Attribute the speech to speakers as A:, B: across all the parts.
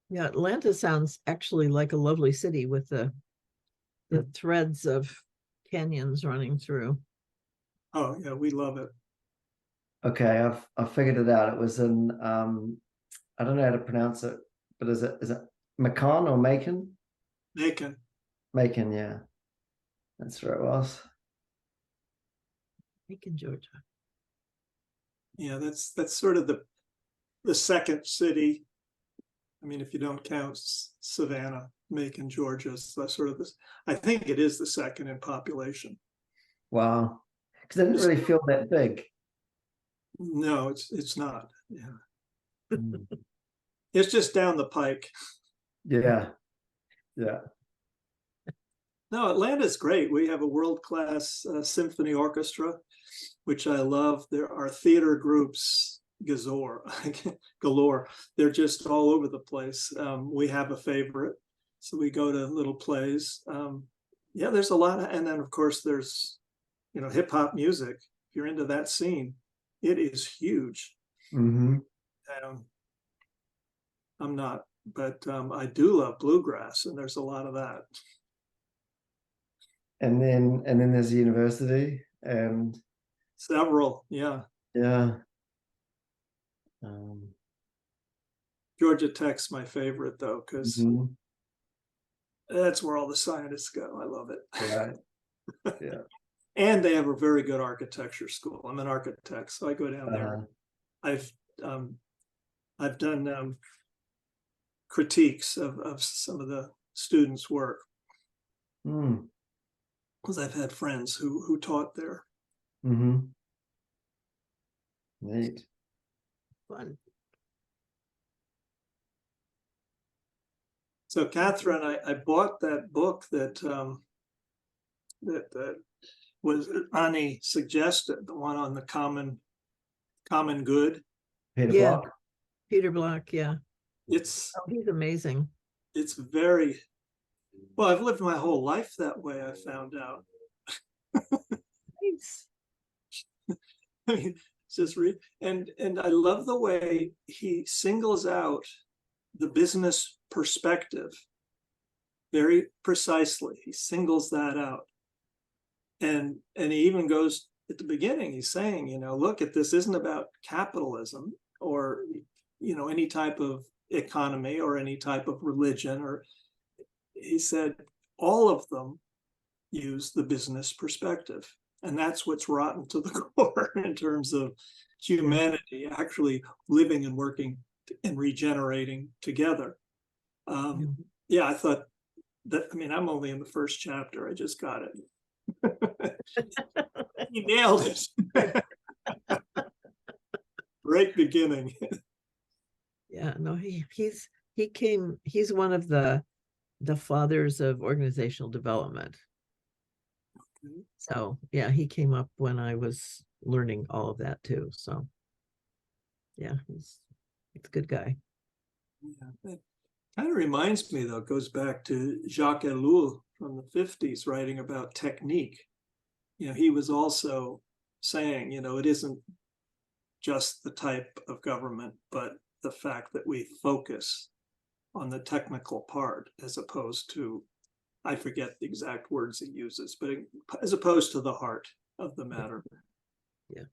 A: Yeah, Atlanta sounds actually like a lovely city with the threads of canyons running through.
B: Oh yeah, we love it.
C: Okay, I've figured it out. It was in I don't know how to pronounce it, but is it Macon or Macon?
B: Macon.
C: Macon, yeah. That's where it was.
A: Macon, Georgia.
B: Yeah, that's sort of the second city. I mean, if you don't count Savannah, Macon, Georgia, so that's sort of this. I think it is the second in population.
C: Wow. Because it didn't really feel that big.
B: No, it's not. Yeah,
C: Mm.
B: it's just down the pike.
C: Yeah. Yeah.
B: No, Atlanta's great. We have a world-class symphony orchestra, which I love. There are theater groups galore. They're just all over the place. We have a favorite, so we go to little plays. Yeah, there's a lot of, and then of course there's, hip hop music. If you're into that scene, it is huge.
C: Mm-hmm.
B: I'm not, but I do love bluegrass, and there's a lot of that.
C: And then there's the university and
B: Several, yeah.
C: yeah.
B: Georgia Tech's my favorite though, because
C: Mm-hmm.
B: that's where all the scientists go. I love it.
C: Right. Yeah.
B: And they have a very good architecture school. I'm an architect, so I go down there. I've done critiques of some of the students' work because I've had friends who taught there.
C: Mm-hmm. Neat.
A: Fun.
B: So, Kathryn, I bought that book that was Ani suggested, the one on the common good.
C: Peter
A: Yeah.
C: Block.
A: Peter Block, yeah.
B: He's
A: amazing.
B: It's very well. I've lived my whole life that way. I found out.
A: Nice.
B: I mean, it's just and I love the way he singles out the business perspective very precisely. He singles that out, and he even goes at the beginning. He's saying, look, at this isn't about capitalism or any type of economy or any type of religion. Or he said all of them use the business perspective. And that's what's rotten to the core in terms of humanity actually living and working and regenerating together. Yeah, I thought that, I'm only in the first chapter. I just got it. He nailed it. Great beginning.
A: Yeah, no, he's one of the fathers of organizational development. So yeah, he came up when I was learning all of that too. So yeah, he's a good guy.
B: Yeah. It kind of reminds me, though, it goes back to Jacques Ellul from the 50s writing about technique. He was also saying, it isn't just the type of government, but the fact that we focus on the technical part as opposed to, I forget the exact words he uses, but as opposed to the heart of the matter.
A: Yeah.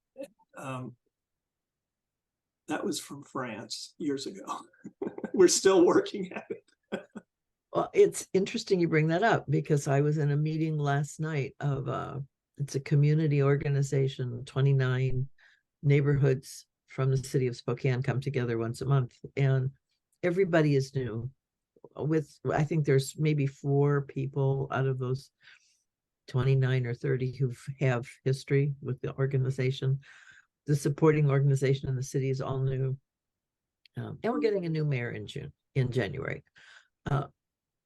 B: That was from France years ago. We're still working at it.
A: Well, it's interesting you bring that up because I was in a meeting last night of it's a community organization, 29 neighborhoods from the city of Spokane come together once a month, and everybody is new. I think there's maybe 4 people out of those 29 or 30 who have history with the organization. The supporting organization in the city is all new, and we're getting a new mayor in January.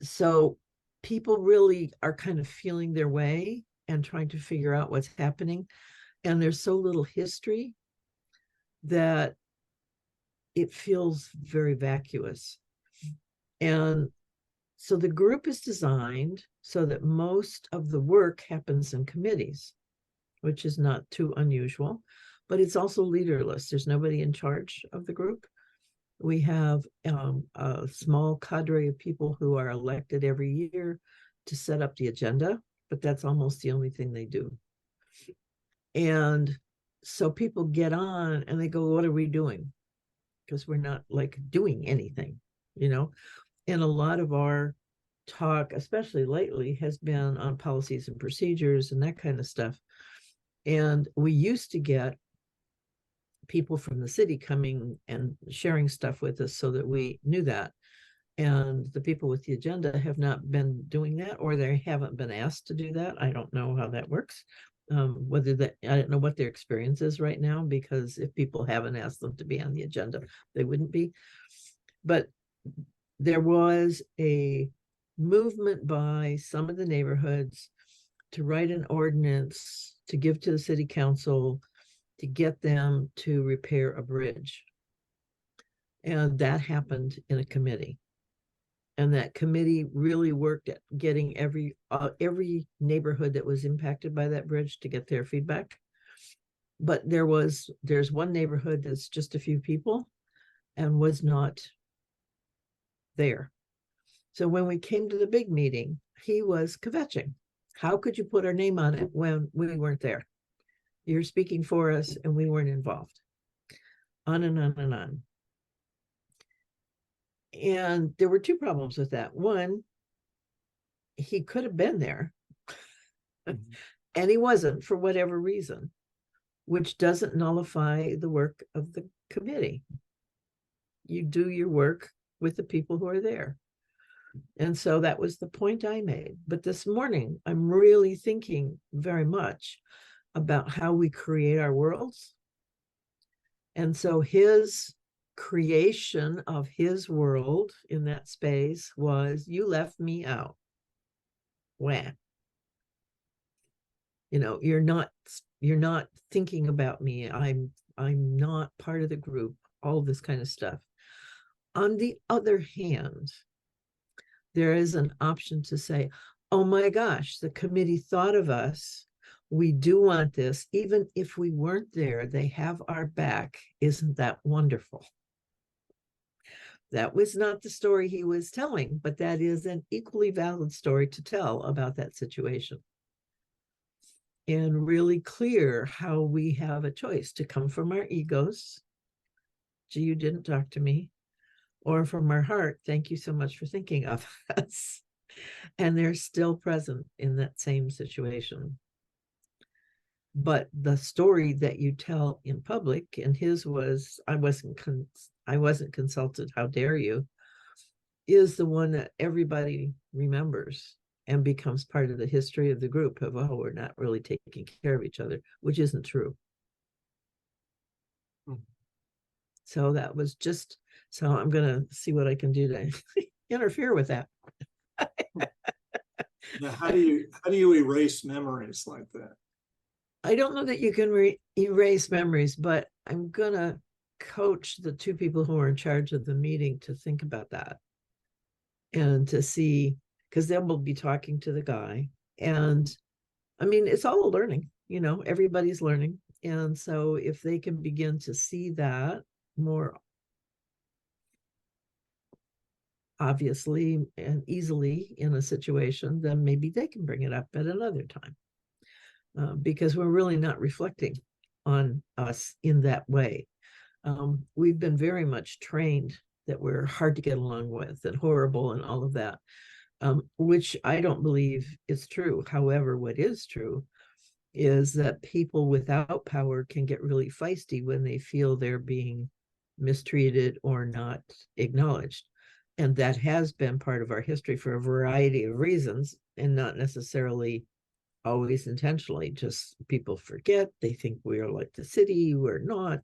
A: So people really are kind of feeling their way and trying to figure out what's happening, and there's so little history that it feels very vacuous. And so the group is designed so that most of the work happens in committees, which is not too unusual, but it's also leaderless. There's nobody in charge of the group. We have a small cadre of people who are elected every year to set up the agenda, but that's almost the only thing they do. And so people get on and they go, what are we doing? Because we're not like doing anything, you know? And a lot of our talk, especially lately, has been on policies and procedures and that kind of stuff. And we used to get people from the city coming and sharing stuff with us so that we knew that. And the people with the agenda have not been doing that, or they haven't been asked to do that. I don't know how that works. Whether that, I don't know what their experience is right now, because if people haven't asked them to be on the agenda, they wouldn't be. But there was a movement by some of the neighborhoods to write an ordinance to give to the city council to get them to repair a bridge. And that happened in a committee. And that committee really worked at getting every neighborhood that was impacted by that bridge to get their feedback. But there's one neighborhood that's just a few people and was not there. So when we came to the big meeting, he was kvetching. How could you put our name on it when we weren't there? You're speaking for us and we weren't involved. On and on and on. And there were two problems with that. One, he could have been there and he wasn't for whatever reason, which doesn't nullify the work of the committee. You do your work with the people who are there. And so that was the point I made. But this morning, I'm really thinking very much about how we create our worlds. And so his creation of his world in that space was, you left me out. Wah. You know, you're not thinking about me. I'm not part of the group, all this kind of stuff. On the other hand, there is an option to say, oh my gosh, the committee thought of us. We do want this. Even if we weren't there, they have our back. Isn't that wonderful? That was not the story he was telling, but that is an equally valid story to tell about that situation. And really clear how we have a choice to come from our egos. Gee, you didn't talk to me. Or from our heart, thank you so much for thinking of us. And they're still present in that same situation. But the story that you tell in public, and his was, I wasn't consulted, how dare you, is the one that everybody remembers and becomes part of the history of the group of, oh, we're not really taking care of each other, which isn't true. So that was just, so I'm going to see what I can do to interfere with that.
B: Now, how do you erase memories like that?
A: I don't know that you can erase memories, but I'm going to coach the two people who are in charge of the meeting to think about that and to see, because then we'll be talking to the guy. And I mean, it's all learning, you know, everybody's learning. And so if they can begin to see that more obviously and easily in a situation, then maybe they can bring it up at another time. Because we're really not reflecting on us in that way. We've been very much trained that we're hard to get along with and horrible and all of that, which I don't believe is true. However, what is true is that people without power can get really feisty when they feel they're being mistreated or not acknowledged. And that has been part of our history for a variety of reasons, and not necessarily always intentionally. Just people forget, they think we are like the city, we're not,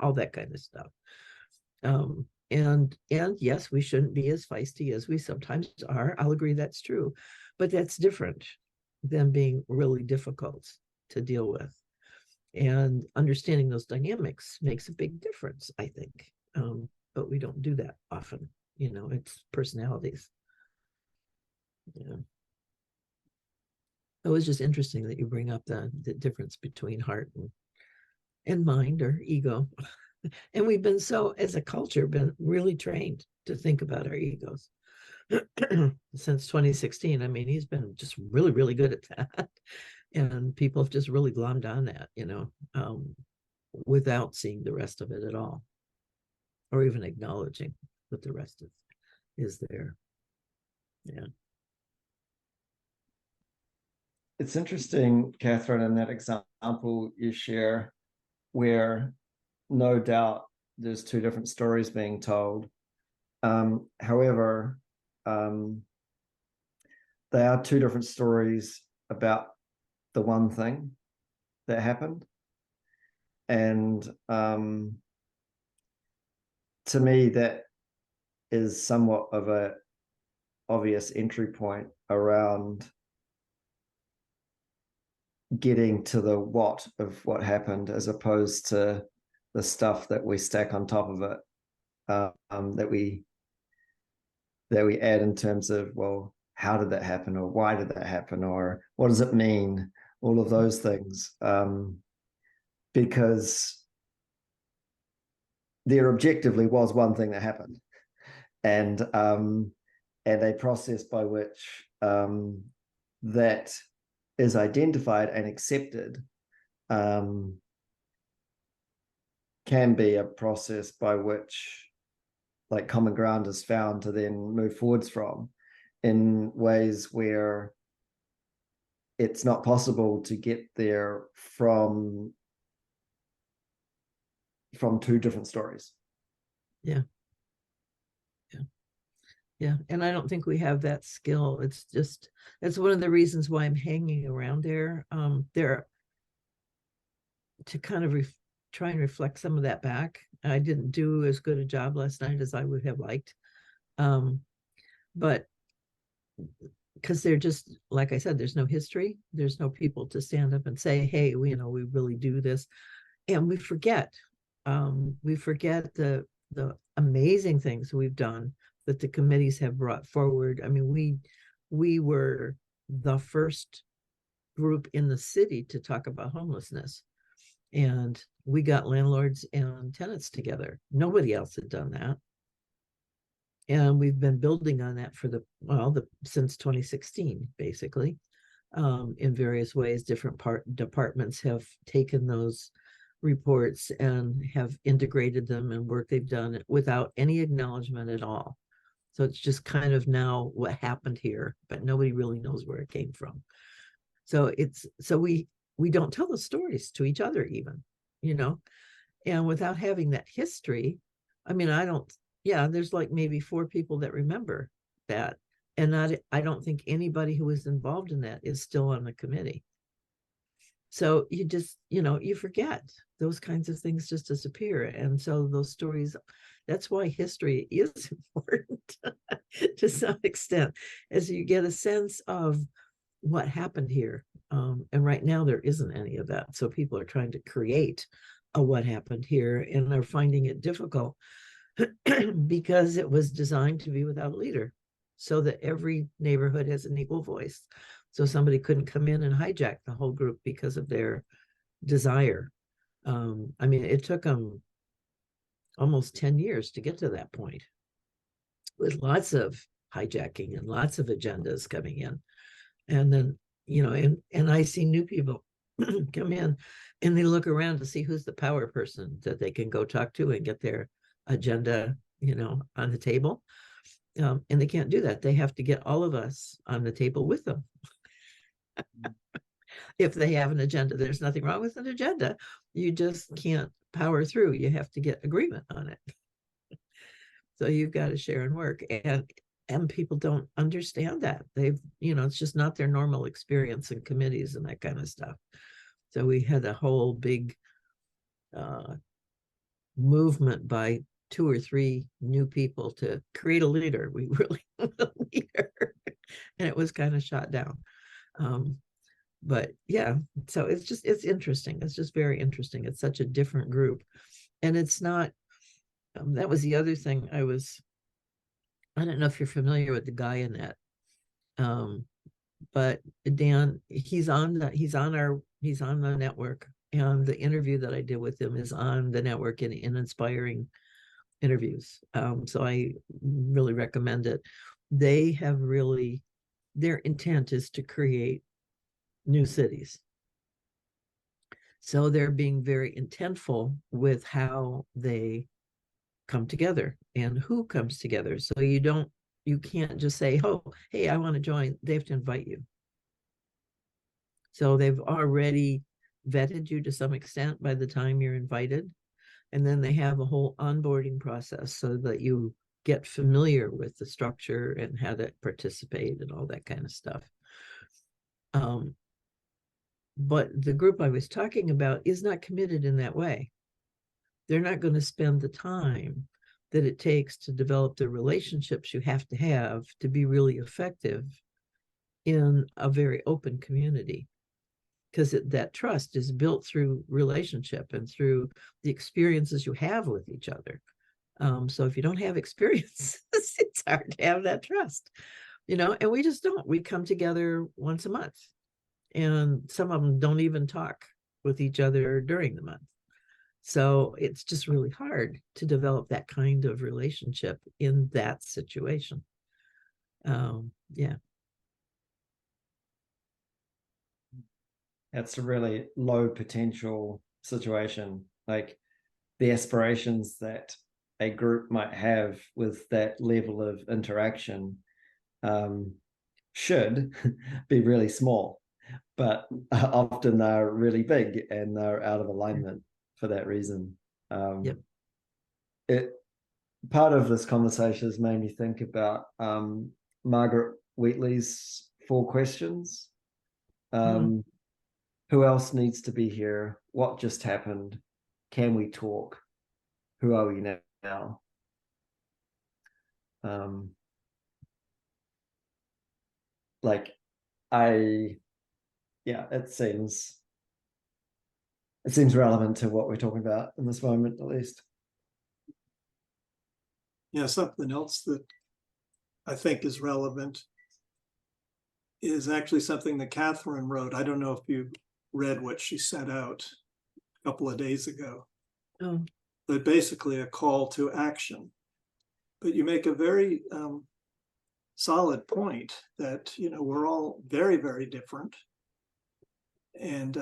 A: all that kind of stuff. And yes, we shouldn't be as feisty as we sometimes are. I'll agree that's true, but that's different than being really difficult to deal with. And understanding those dynamics makes a big difference, I think. But we don't do that often, you know, it's personalities. Yeah. It was just interesting that you bring up the difference between heart and mind or ego. And we've been so, as a culture, been really trained to think about our egos since 2016. I mean, he's been just really, really good at that. And people have just really glommed on that, without seeing the rest of it at all, or even acknowledging that the rest is there. Yeah.
C: It's interesting, Kathryn, in that example you share, where no doubt there's two different stories being told. However, they are two different stories about the one thing that happened. And to me, that is somewhat of a obvious entry point around getting to the what of what happened, as opposed to the stuff that we stack on top of it, that we add in terms of, well, how did that happen, or why did that happen, or what does it mean, all of those things, because there objectively was one thing that happened, and a process by which that is identified and accepted can be a process by which, like, common ground is found to then move forwards from, in ways where it's not possible to get there from two different stories.
A: Yeah. And I don't think we have that skill. It's just, that's one of the reasons why I'm hanging around there. There, to kind of try and reflect some of that back. I didn't do as good a job last night as I would have liked. But because they're just, like I said, there's no history. There's no people to stand up and say, hey, we really do this. And we forget the amazing things we've done that the committees have brought forward. I mean, we were the first group in the city to talk about homelessness, and we got landlords and tenants together. Nobody else had done that, and we've been building on that for since 2016, basically, in various ways. Different departments have taken those reports and have integrated them in work they've done without any acknowledgement at all. So it's just kind of now what happened here, but nobody really knows where it came from. So we don't tell the stories to each other even, and without having that history, I mean, there's like maybe 4 people that remember that. And I don't think anybody who was involved in that is still on the committee. So you just, you forget. Those kinds of things just disappear. And so those stories, that's why history is important to some extent, as you get a sense of what happened here. And right now there isn't any of that. So people are trying to create a what happened here, and they're finding it difficult because it was designed to be without a leader, so that every neighborhood has an equal voice. So somebody couldn't come in and hijack the whole group because of their desire. I mean, it took them almost 10 years to get to that point, with lots of hijacking and lots of agendas coming in. And then, and I see new people come in, and they look around to see who's the power person that they can go talk to and get their agenda, on the table. And they can't do that. They have to get all of us on the table with them. If they have an agenda, there's nothing wrong with an agenda. You just can't power through. You have to get agreement on it. So you've got to share and work. And people don't understand that. They've, it's just not their normal experience in committees and that kind of stuff. So we had a whole big movement by 2 or 3 new people to create a leader. We really want a leader. And it was kind of shot down. But yeah, so it's interesting. It's just very interesting. It's such a different group. And it's not, that was the other thing I don't know if you're familiar with the guy in that. But Dan, he's on the network. And the interview that I did with them is on the network in Inspiring Interviews. So I really recommend it. They have really, their intent is to create new cities. So they're being very intentful with how they come together and who comes together. So you can't just say, oh, hey, I want to join. They have to invite you. So they've already vetted you to some extent by the time you're invited. And then they have a whole onboarding process so that you get familiar with the structure and how to participate and all that kind of stuff. But the group I was talking about is not committed in that way. They're not going to spend the time that it takes to develop the relationships you have to be really effective in a very open community. Because that trust is built through relationship and through the experiences you have with each other. So if you don't have experiences, it's hard to have that trust, and we just don't. We come together once a month, and some of them don't even talk with each other during the month. So it's just really hard to develop that kind of relationship in that situation. Yeah.
C: That's a really low potential situation. Like the aspirations that a group might have with that level of interaction should be really small, but often they're really big and they're out of alignment for that reason.
A: Yep.
C: Part of this conversation has made me think about Margaret Wheatley's 4 questions. Who else needs to be here? What just happened? Can we talk? Who are we now? It seems relevant to what we're talking about in this moment, at least.
B: Yeah, something else that I think is relevant is actually something that Kathryn wrote. I don't know if you read what she sent out a couple of days ago.
A: Oh.
B: But basically a call to action. But you make a very solid point that, we're all very, very different. And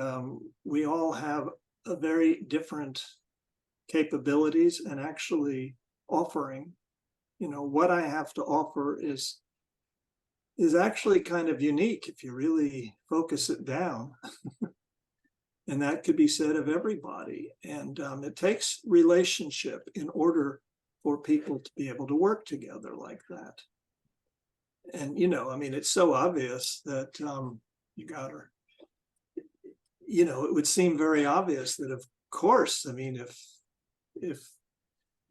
B: we all have a very different capabilities and actually offering. What I have to offer is actually kind of unique if you really focus it down. And that could be said of everybody. And it takes relationship in order for people to be able to work together like that. And, it's so obvious that you got her. It would seem very obvious that, of course, if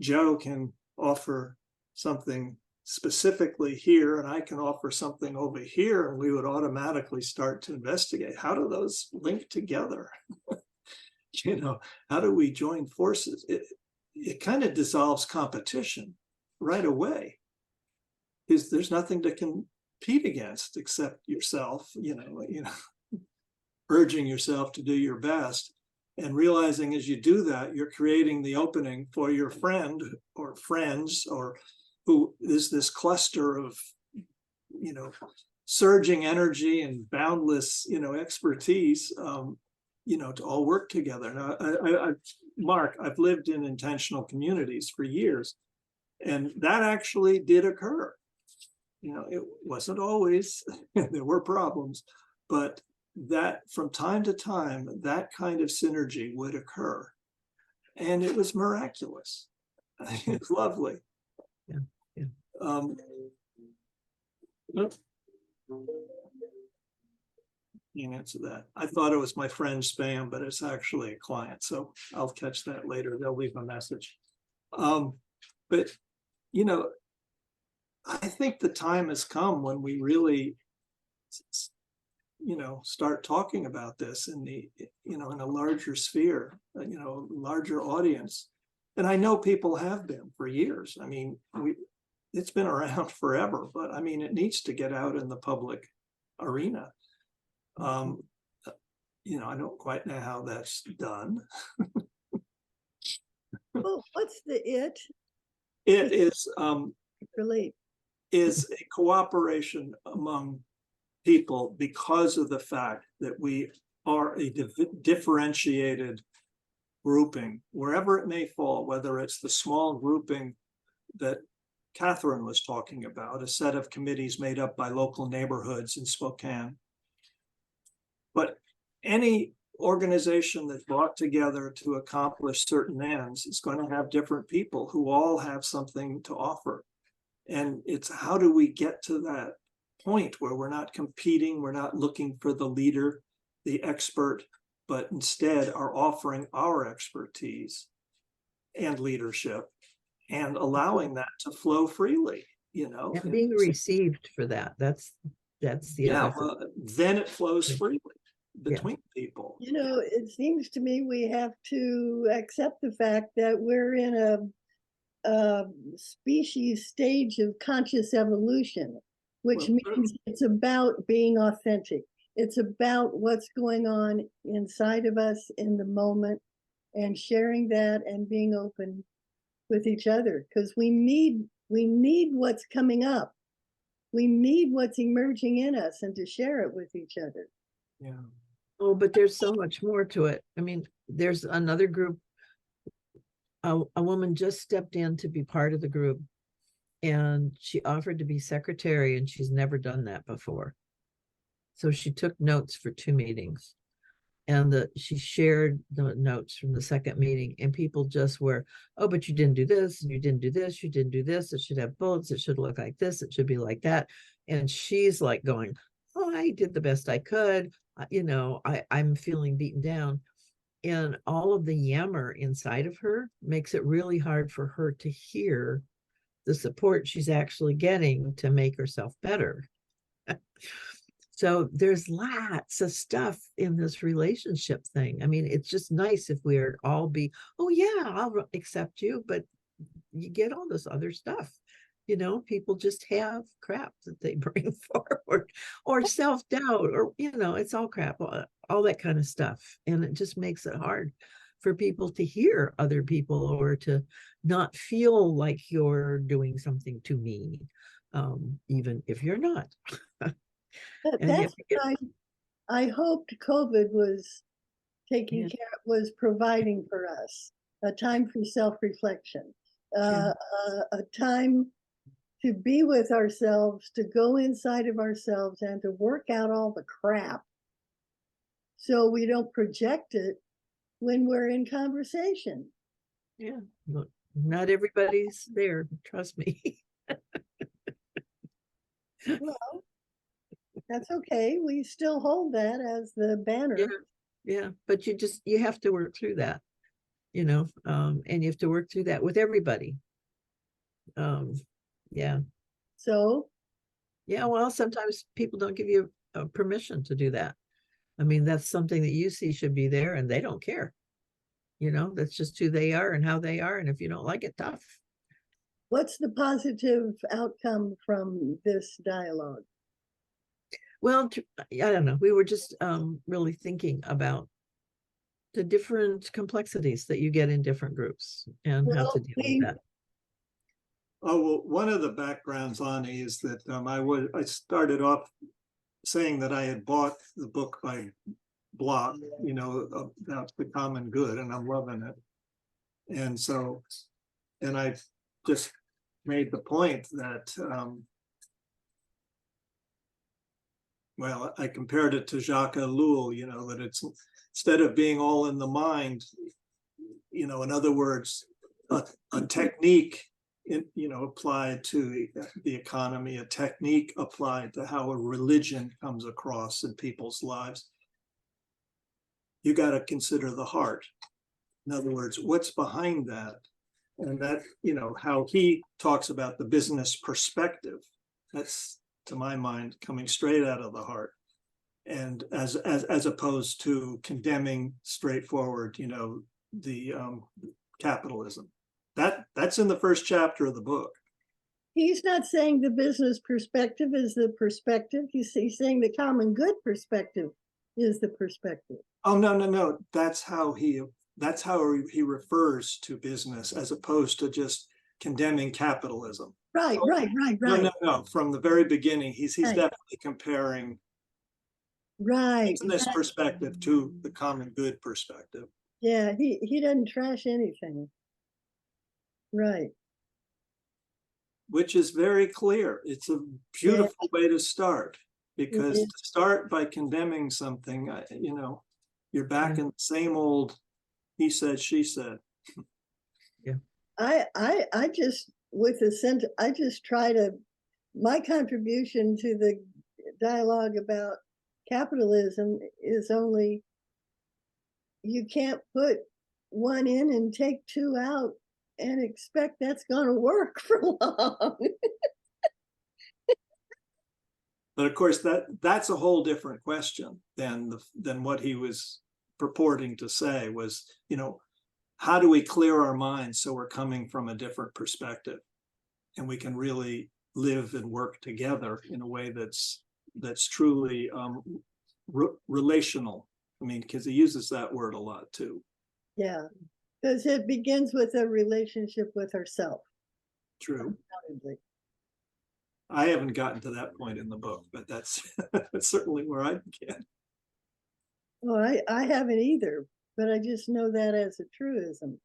B: Joe can offer something specifically here and I can offer something over here, and we would automatically start to investigate how do those link together. How do we join forces? It kind of dissolves competition right away, because there's nothing to compete against except yourself, urging yourself to do your best and realizing as you do that, you're creating the opening for your friend or friends or who is this cluster of, surging energy and boundless, expertise, to all work together. Now, Mark, I've lived in intentional communities for years, and that actually did occur. It wasn't always, there were problems, but that from time to time, that kind of synergy would occur. And it was miraculous. It was lovely.
A: Yeah.
B: You answer that. I thought it was my friend spam, but it's actually a client. So I'll catch that later. They'll leave a message. But, I think the time has come when we really, start talking about this in the, in a larger sphere, larger audience. And I know people have been for years. It's been around forever, but it needs to get out in the public arena. I don't quite know how that's done.
D: Well, what's the it?
B: It is
D: Relate.
B: is a cooperation among people because of the fact that we are a differentiated grouping, wherever it may fall, whether it's the small grouping that Kathryn was talking about, a set of committees made up by local neighborhoods in Spokane. But any organization that's brought together to accomplish certain ends is going to have different people who all have something to offer. And it's how do we get to that point where we're not competing, we're not looking for the leader, the expert, but instead are offering our expertise and leadership and allowing that to flow freely,
A: And being received for that. That's the other thing.
B: well, then it flows freely between people.
D: It seems to me we have to accept the fact that we're in a species stage of conscious evolution, which means it's about being authentic. It's about what's going on inside of us in the moment and sharing that and being open with each other, because we need what's coming up. We need what's emerging in us and to share it with each other.
B: Yeah.
A: Oh, but there's so much more to it. I mean, there's another group. A woman just stepped in to be part of the group, and she offered to be secretary, and she's never done that before. So she took notes for 2 meetings, and she shared the notes from the second meeting, and people just were, oh, but you didn't do this, and you didn't do this, you didn't do this, it should have bullets, it should look like this, it should be like that. And she's like going, oh, I did the best I could. I'm feeling beaten down. And all of the yammer inside of her makes it really hard for her to hear the support she's actually getting to make herself better. So there's lots of stuff in this relationship thing. I mean, it's just nice if we're all oh yeah, I'll accept you, but you get all this other stuff. People just have crap that they bring forward, or self-doubt, or, it's all crap, all that kind of stuff. And it just makes it hard for people to hear other people, or to not feel like you're doing something to me, even if you're not.
D: That's why I hoped COVID was was providing for us a time for self-reflection, a time to be with ourselves, to go inside of ourselves and to work out all the crap so we don't project it when we're in conversation.
A: Yeah, look, not everybody's there, trust me.
D: Well, that's okay. We still hold that as the banner.
A: Yeah, but you have to work through that, and you have to work through that with everybody. Yeah.
D: So?
A: Yeah, well, sometimes people don't give you permission to do that. I mean, that's something that you see should be there, and they don't care. That's just who they are and how they are. And if you don't like it, tough.
D: What's the positive outcome from this dialogue?
A: Well, I don't know. We were just really thinking about the different complexities that you get in different groups and how to deal with that.
B: Oh, well, one of the backgrounds, Ani, is that I started off saying that I had bought the book by Block, about the common good, and I'm loving it. And so, and I just made the point that, well, I compared it to Jacques Ellul, that it's, instead of being all in the mind, in other words, a technique applied to the economy, a technique applied to how a religion comes across in people's lives. You got to consider the heart. In other words, what's behind that? And that, how he talks about the business perspective, that's, to my mind, coming straight out of the heart. And as opposed to condemning straightforward, the capitalism. That's in the first chapter of the book.
D: He's not saying the business perspective is the perspective. He's saying the common good perspective is the perspective.
B: Oh, no. That's how he refers to business, as opposed to just condemning capitalism.
D: Right.
B: No. From the very beginning, he's
D: Right.
B: definitely comparing
D: Right.
B: business perspective to the common good perspective.
D: Yeah, he doesn't trash anything. Right.
B: Which is very clear. It's a beautiful way to start, because to start by condemning something, you're back in the same old he said, she said.
A: Yeah.
D: I just, with the sentence, I just try to, my contribution to the dialogue about capitalism is only, you can't put one in and take two out and expect that's going to work for long.
B: But of course, that's a whole different question than what he was purporting to say. Was, how do we clear our minds so we're coming from a different perspective, and we can really live and work together in a way that's truly relational. I mean, because he uses that word a lot too.
D: Yeah, because it begins with a relationship with herself.
B: True. I haven't gotten to that point in the book, but that's certainly where I began.
D: Well, I haven't either, but I just know that as a truism.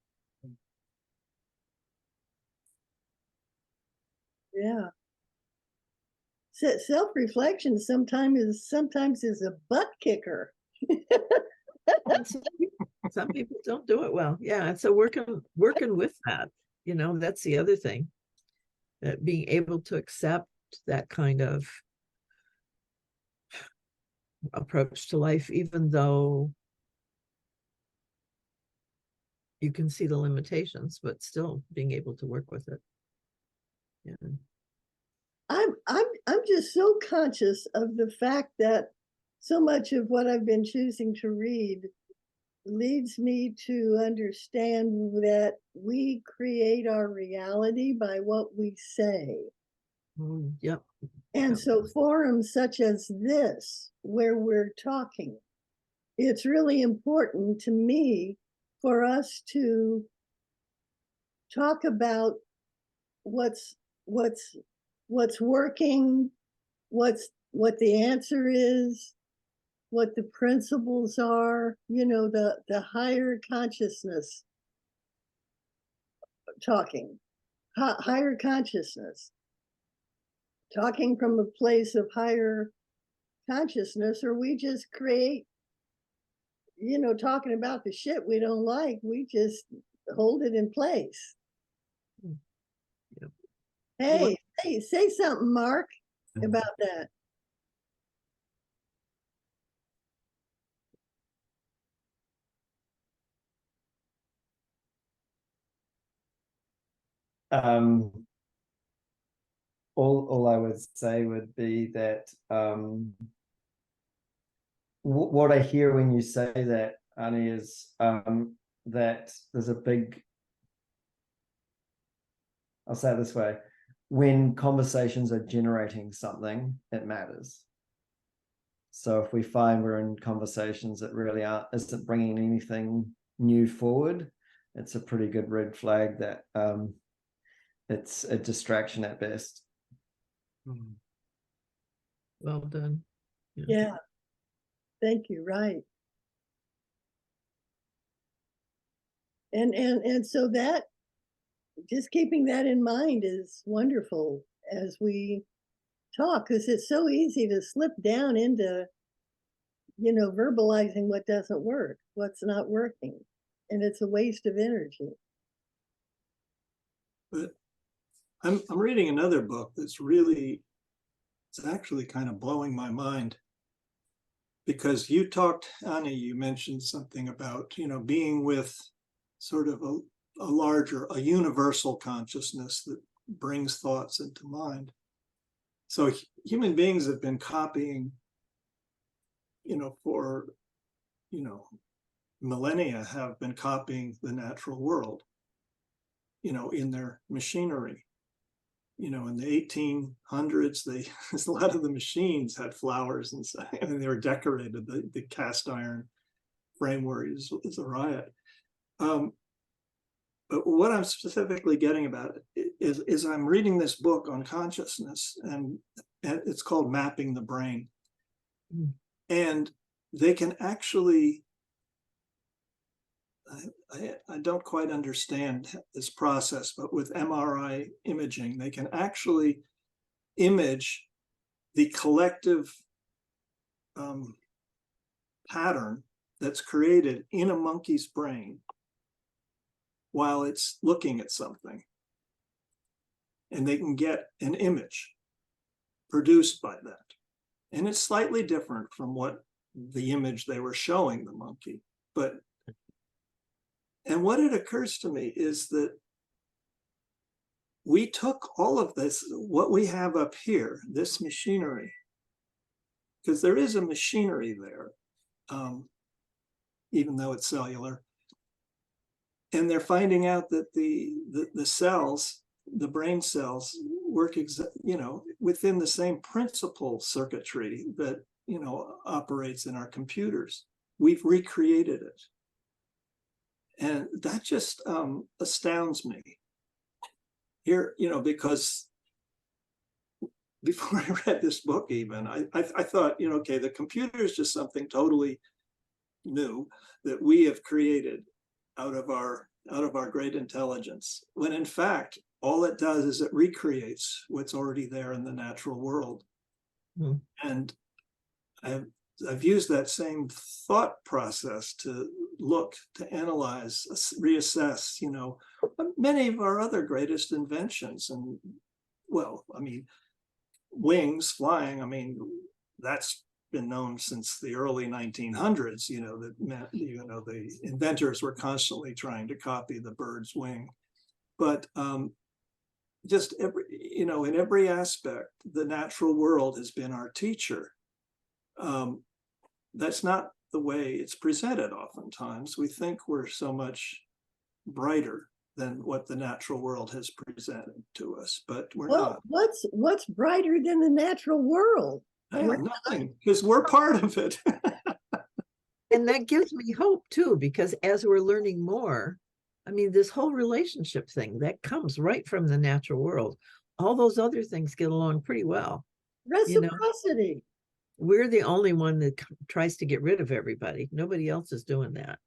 D: Yeah. Self-reflection sometimes is a butt kicker.
A: Some people don't do it well. Yeah. And so working with that, that's the other thing. That being able to accept that kind of approach to life, even though you can see the limitations, but still being able to work with it. Yeah.
D: I'm just so conscious of the fact that so much of what I've been choosing to read leads me to understand that we create our reality by what we say.
A: Yep.
D: And so forums such as this, where we're talking, it's really important to me for us to talk about what's working, what the answer is, what the principles are, the higher consciousness talking, higher consciousness, talking from a place of higher consciousness, or we just create, talking about the shit we don't like, we just hold it in place. Yep. Hey, say something, Mark, about that.
C: All I would say would be that what I hear when you say that, Ani, is that there's a big, I'll say it this way, when conversations are generating something, it matters. So if we find we're in conversations that really isn't bringing anything new forward, it's a pretty good red flag that it's a distraction at best.
A: Well done.
D: Yeah. Thank you. Right. And so that, just keeping that in mind is wonderful as we talk, because it's so easy to slip down into, verbalizing what doesn't work, what's not working, and it's a waste of energy.
B: But I'm reading another book that's really, it's actually kind of blowing my mind, because you talked, Ani, you mentioned something about, being with sort of a universal consciousness that brings thoughts into mind. So human beings have been copying, for, millennia, have been copying the natural world, in their machinery. in the 1800s, a lot of the machines had flowers inside. I mean, they were decorated. The cast iron framework is a riot. But what I'm specifically getting about it is I'm reading this book on consciousness, and it's called Mapping the Brain.
A: Mm.
B: And they can actually, I don't quite understand this process, but with MRI imaging, they can actually image the collective pattern that's created in a monkey's brain while it's looking at something. And they can get an image produced by that. And it's slightly different from what the image they were showing the monkey. And what it occurs to me is that we took all of this, what we have up here, this machinery, because there is a machinery there, even though it's cellular. And they're finding out that the cells, the brain cells, work within the same principal circuitry that operates in our computers. We've recreated it, and that just astounds me. Here, because before I read this book, even I thought, okay, the computer is just something totally new that we have created out of our great intelligence, when in fact all it does is it recreates what's already there in the natural world.
A: Mm.
B: And I've used that same thought process to look, to analyze, reassess, many of our other greatest inventions. And well, I mean, wings, flying, I mean, that's been known since the early 1900s, the inventors were constantly trying to copy the bird's wing. But just in every aspect, the natural world has been our teacher. That's not the way it's presented oftentimes. We think we're so much brighter than what the natural world has presented to us, but we're not.
D: What's brighter than the natural world?
B: Nothing, because we're part of it.
A: And that gives me hope too, because as we're learning more, I mean, this whole relationship thing that comes right from the natural world. All those other things get along pretty well.
D: Reciprocity.
A: We're the only one that tries to get rid of everybody. Nobody else is doing that.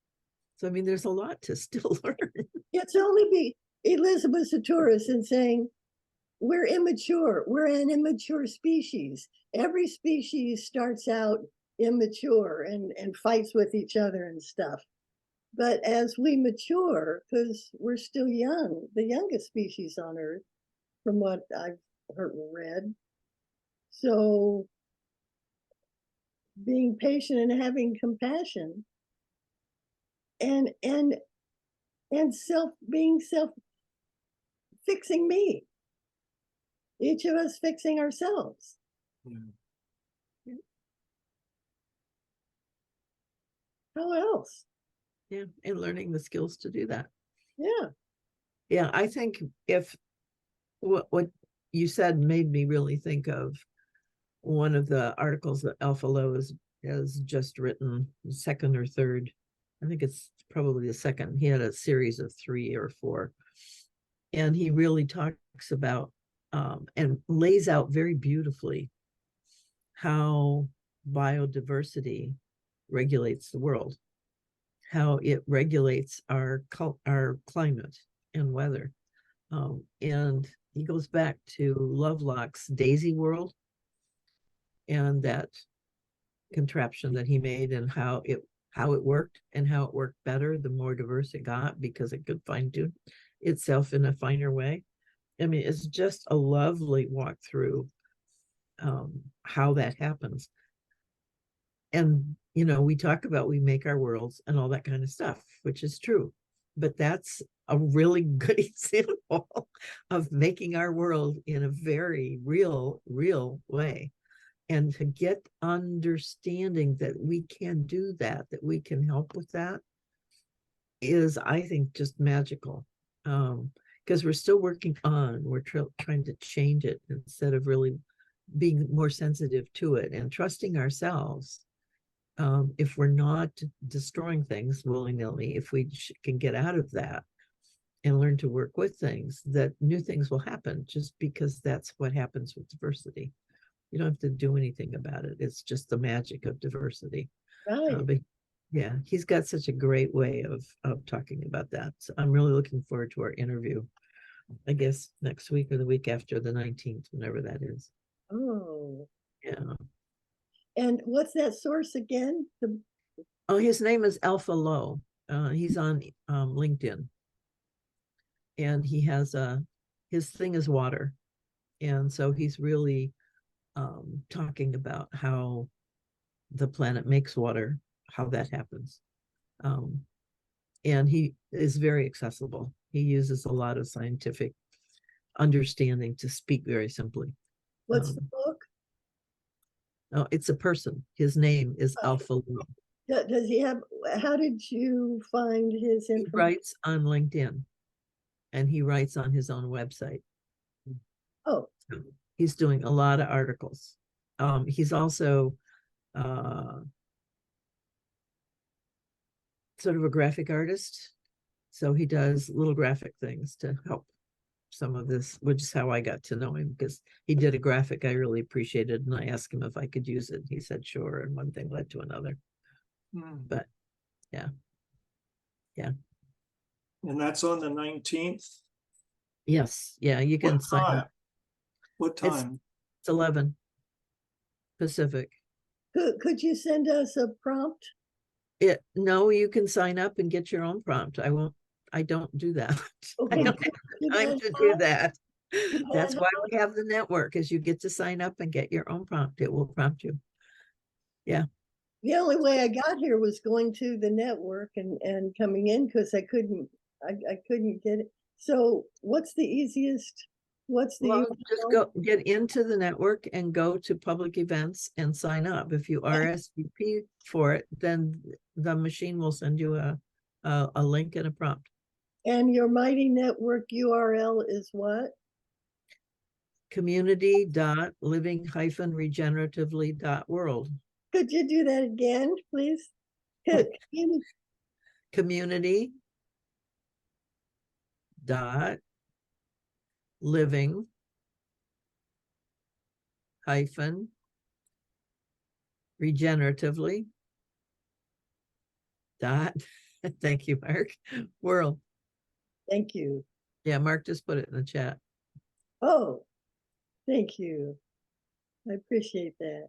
A: So, I mean, there's a lot to still learn.
D: It's only Elizabeth Saturis in saying, we're immature. We're an immature species. Every species starts out immature and fights with each other and stuff. But as we mature, because we're still young, the youngest species on Earth, from what I've heard and read. So being patient and having compassion and being fixing me. Each of us fixing ourselves.
B: Yeah.
D: How else?
A: Yeah, and learning the skills to do that.
D: Yeah.
A: Yeah, I think if what you said made me really think of one of the articles that Alpha Low has just written, second or third. I think it's probably the second. He had a series of 3 or 4. And he really talks about and lays out very beautifully how biodiversity regulates the world, how it regulates our climate and weather. And he goes back to Lovelock's Daisy World and that contraption that he made, and how it worked and how it worked better the more diverse it got, because it could fine-tune itself in a finer way. I mean, it's just a lovely walk through how that happens. And, we talk about we make our worlds and all that kind of stuff, which is true. But that's a really good example of making our world in a very real way. And to get understanding that we can do that we can help with that is, I think, just magical. because we're still working on, we're trying to change it instead of really being more sensitive to it and trusting ourselves. If we're not destroying things willy-nilly, if we can get out of that and learn to work with things, that new things will happen, just because that's what happens with diversity. You don't have to do anything about it. It's just the magic of diversity.
D: Right.
A: But yeah, he's got such a great way of talking about that. So I'm really looking forward to our interview, I guess next week or the week after, the 19th, whenever that is.
D: Oh.
A: Yeah.
D: And what's that source again?
A: Oh, his name is Alpha Low. He's on LinkedIn, and he has his thing is water, and so he's really talking about how the planet makes water, how that happens. And he is very accessible. He uses a lot of scientific understanding to speak very simply.
D: What's the book?
A: Oh, it's a person. His name is Alpha Low.
D: Does he have, how did you find his
A: He
D: information?
A: writes on LinkedIn, and he writes on his own website.
D: Oh,
A: So he's doing a lot of articles. He's also sort of a graphic artist. So he does little graphic things to help some of this, which is how I got to know him, because he did a graphic I really appreciated, and I asked him if I could use it. He said sure, and one thing led to another. But yeah.
B: And that's on the 19th.
A: Yes, yeah, you can
B: What
A: sign
B: time?
A: up.
B: What time?
A: It's 11 Pacific.
D: could you send us a prompt?
A: No, you can sign up and get your own prompt. I don't do that.
D: Okay,
A: I don't have time to do that. That's why we have the network, is you get to sign up and get your own prompt. It will prompt you. Yeah.
D: The only way I got here was going to the network and coming in, because I couldn't get it. So what's the easiest? What's the
A: Well, just
D: URL?
A: go get into the network and go to public events and sign up. If you RSVP for it, then the machine will send you a link and a prompt.
D: And your Mighty Network URL is what?
A: community.living-regeneratively.world.
D: Could you do that again, please?
A: Community dot living hyphen regeneratively dot thank you, Mark, world.
D: Thank you.
A: Yeah, Mark just put it in the chat.
D: Oh, thank you. I appreciate that.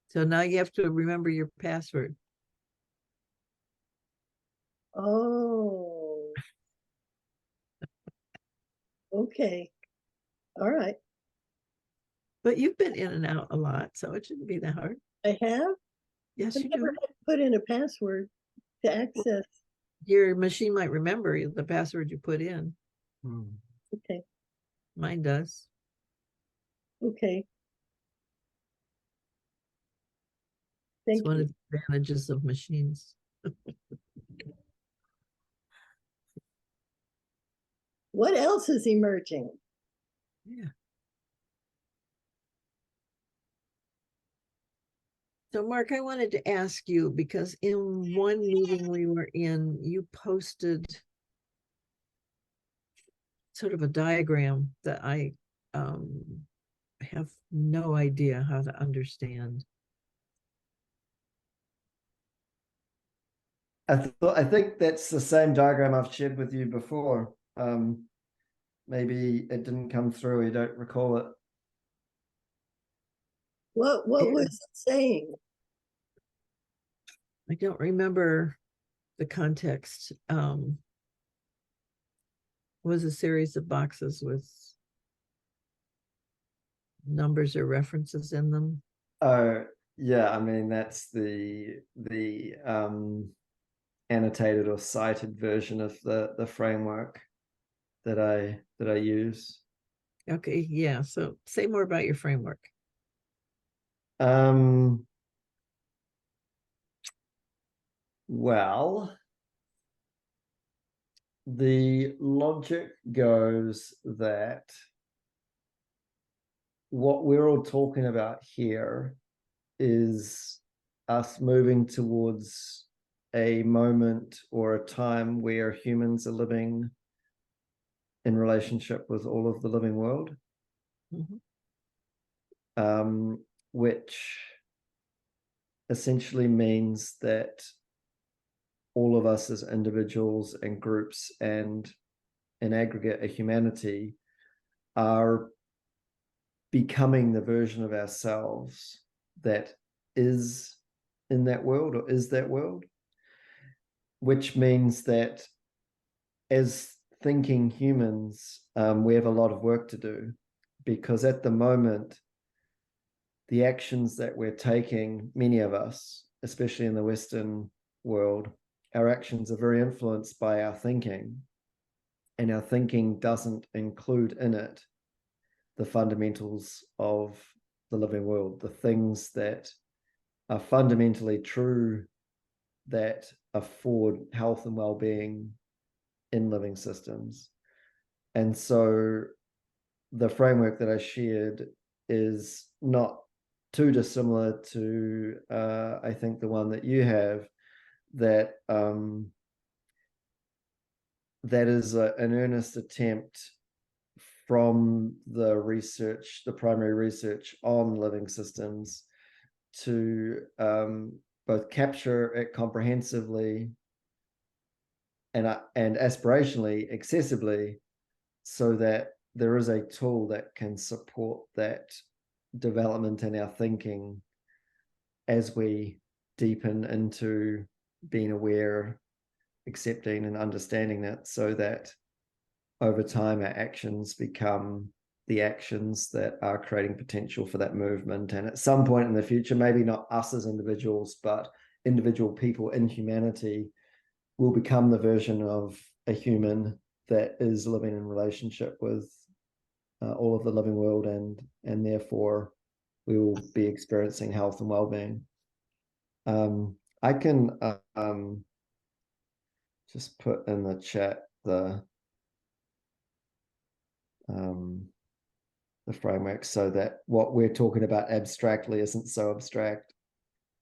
A: So now you have to remember your password.
D: Oh, okay. All right.
A: But you've been in and out a lot, so it shouldn't be that hard.
D: I have.
A: Yes,
D: I
A: you
D: never
A: do.
D: had to put in a password to access.
A: Your machine might remember the password you put in.
D: Okay.
A: Mine does.
D: Okay.
A: It's
D: Thank
A: one
D: you.
A: of the advantages of machines.
D: What else is emerging?
A: Yeah. So, Mark, I wanted to ask you, because in one meeting we were in, you posted sort of a diagram that I have no idea how to understand.
C: I think that's the same diagram I've shared with you before. Maybe it didn't come through. You don't recall it.
D: What was it saying?
A: I don't remember the context. It was a series of boxes with numbers or references in them.
C: Oh, yeah. I mean, that's the annotated or cited version of the framework that I use.
A: Okay, yeah. So say more about your framework.
C: Well, the logic goes that what we're all talking about here is us moving towards a moment or a time where humans are living in relationship with all of the living world, which essentially means that all of us as individuals and groups and in aggregate a humanity are becoming the version of ourselves that is in that world or is that world, which means that as thinking humans, we have a lot of work to do, because at the moment, the actions that we're taking, many of us, especially in the Western world, our actions are very influenced by our thinking, and our thinking doesn't include in it the fundamentals of the living world, the things that are fundamentally true that afford health and well-being in living systems. And so the framework that I shared is not too dissimilar to I think the one that you have, that that is an earnest attempt from the research, the primary research on living systems, to both capture it comprehensively and aspirationally accessibly, so that there is a tool that can support that development in our thinking as we deepen into being aware, accepting and understanding that, so that over time our actions become the actions that are creating potential for that movement. And at some point in the future, maybe not us as individuals, but individual people in humanity will become the version of a human that is living in relationship with all of the living world, and therefore we will be experiencing health and well-being. I can just put in the chat the framework, so that what we're talking about abstractly isn't so abstract.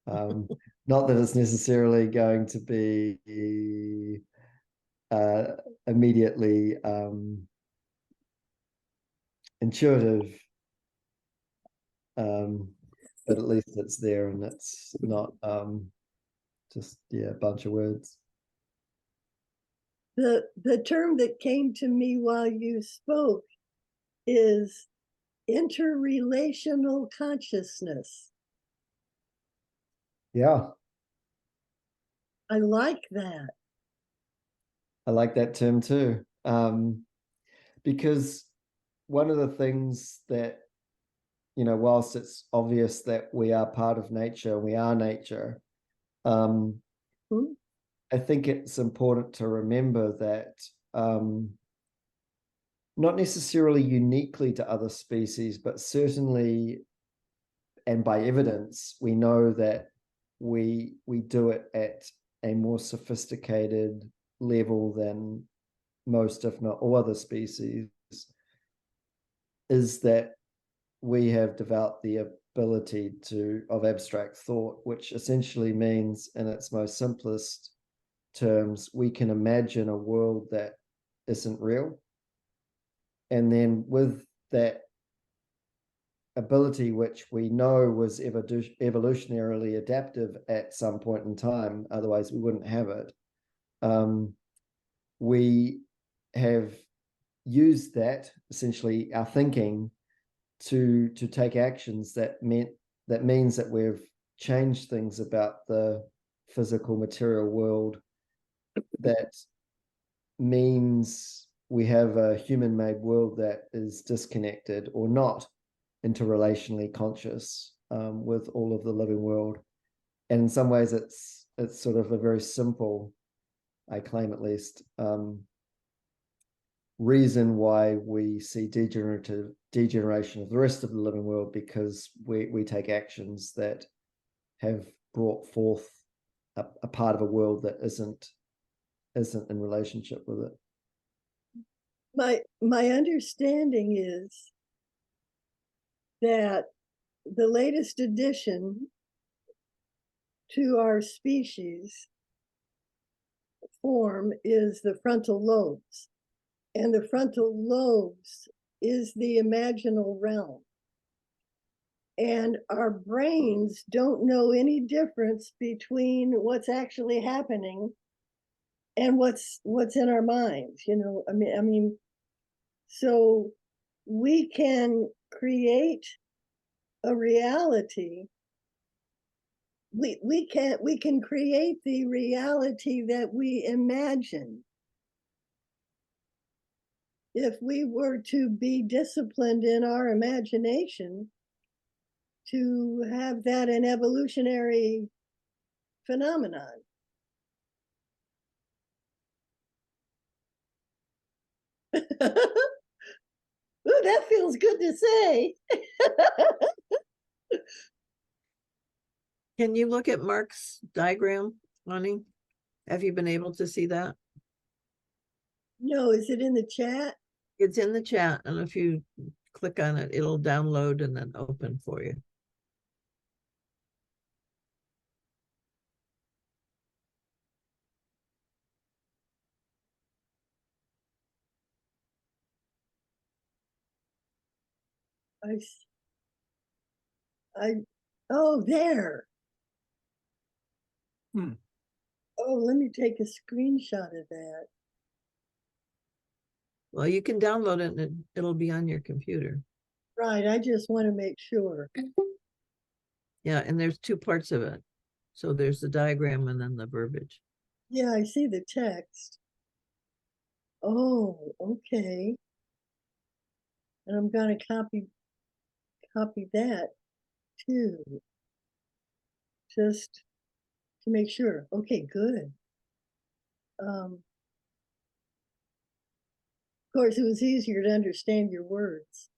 C: Not that it's necessarily going to be immediately intuitive, but at least it's there, and it's not just a bunch of words.
D: The term that came to me while you spoke is interrelational consciousness.
C: Yeah,
D: I like that.
C: I like that term too, because one of the things that, whilst it's obvious that we are part of nature, we are nature, I think it's important to remember that not necessarily uniquely to other species, but certainly, and by evidence, we know that we do it at a more sophisticated level than most, if not all, other species, is that we have developed the ability of abstract thought, which essentially means, in its most simplest terms, we can imagine a world that isn't real. And then with that ability, which we know was evolutionarily adaptive at some point in time, otherwise we wouldn't have it, we have used that, essentially our thinking, to take actions that means that we've changed things about the physical material world. That means we have a human-made world that is disconnected or not interrelationally conscious with all of the living world. And in some ways it's sort of a very simple, I claim at least, reason why we see degeneration of the rest of the living world, because we take actions that have brought forth a part of a world that isn't in relationship with it.
D: My understanding is that the latest addition to our species form is the frontal lobes. And the frontal lobes is the imaginal realm. And our brains don't know any difference between what's actually happening and what's in our minds, you know. I mean, so we can create a reality. We can create the reality that we imagine if we were to be disciplined in our imagination to have that an evolutionary phenomenon. Ooh, that feels good to say.
A: Can you look at Mark's diagram, Lonnie? Have you been able to see that?
D: No, is it in the chat?
A: It's in the chat, and if you click on it, it'll download and then open for you.
D: Oh, there.
B: Hmm.
D: Oh, let me take a screenshot of that.
A: Well, you can download it and it'll be on your computer.
D: Right, I just want to make sure.
A: Yeah, and there's two parts of it. So there's the diagram and then the verbiage.
D: Yeah, I see the text. Oh, okay. And I'm gonna copy that too. Just to make sure. Okay, good. Of course, it was easier to understand your words.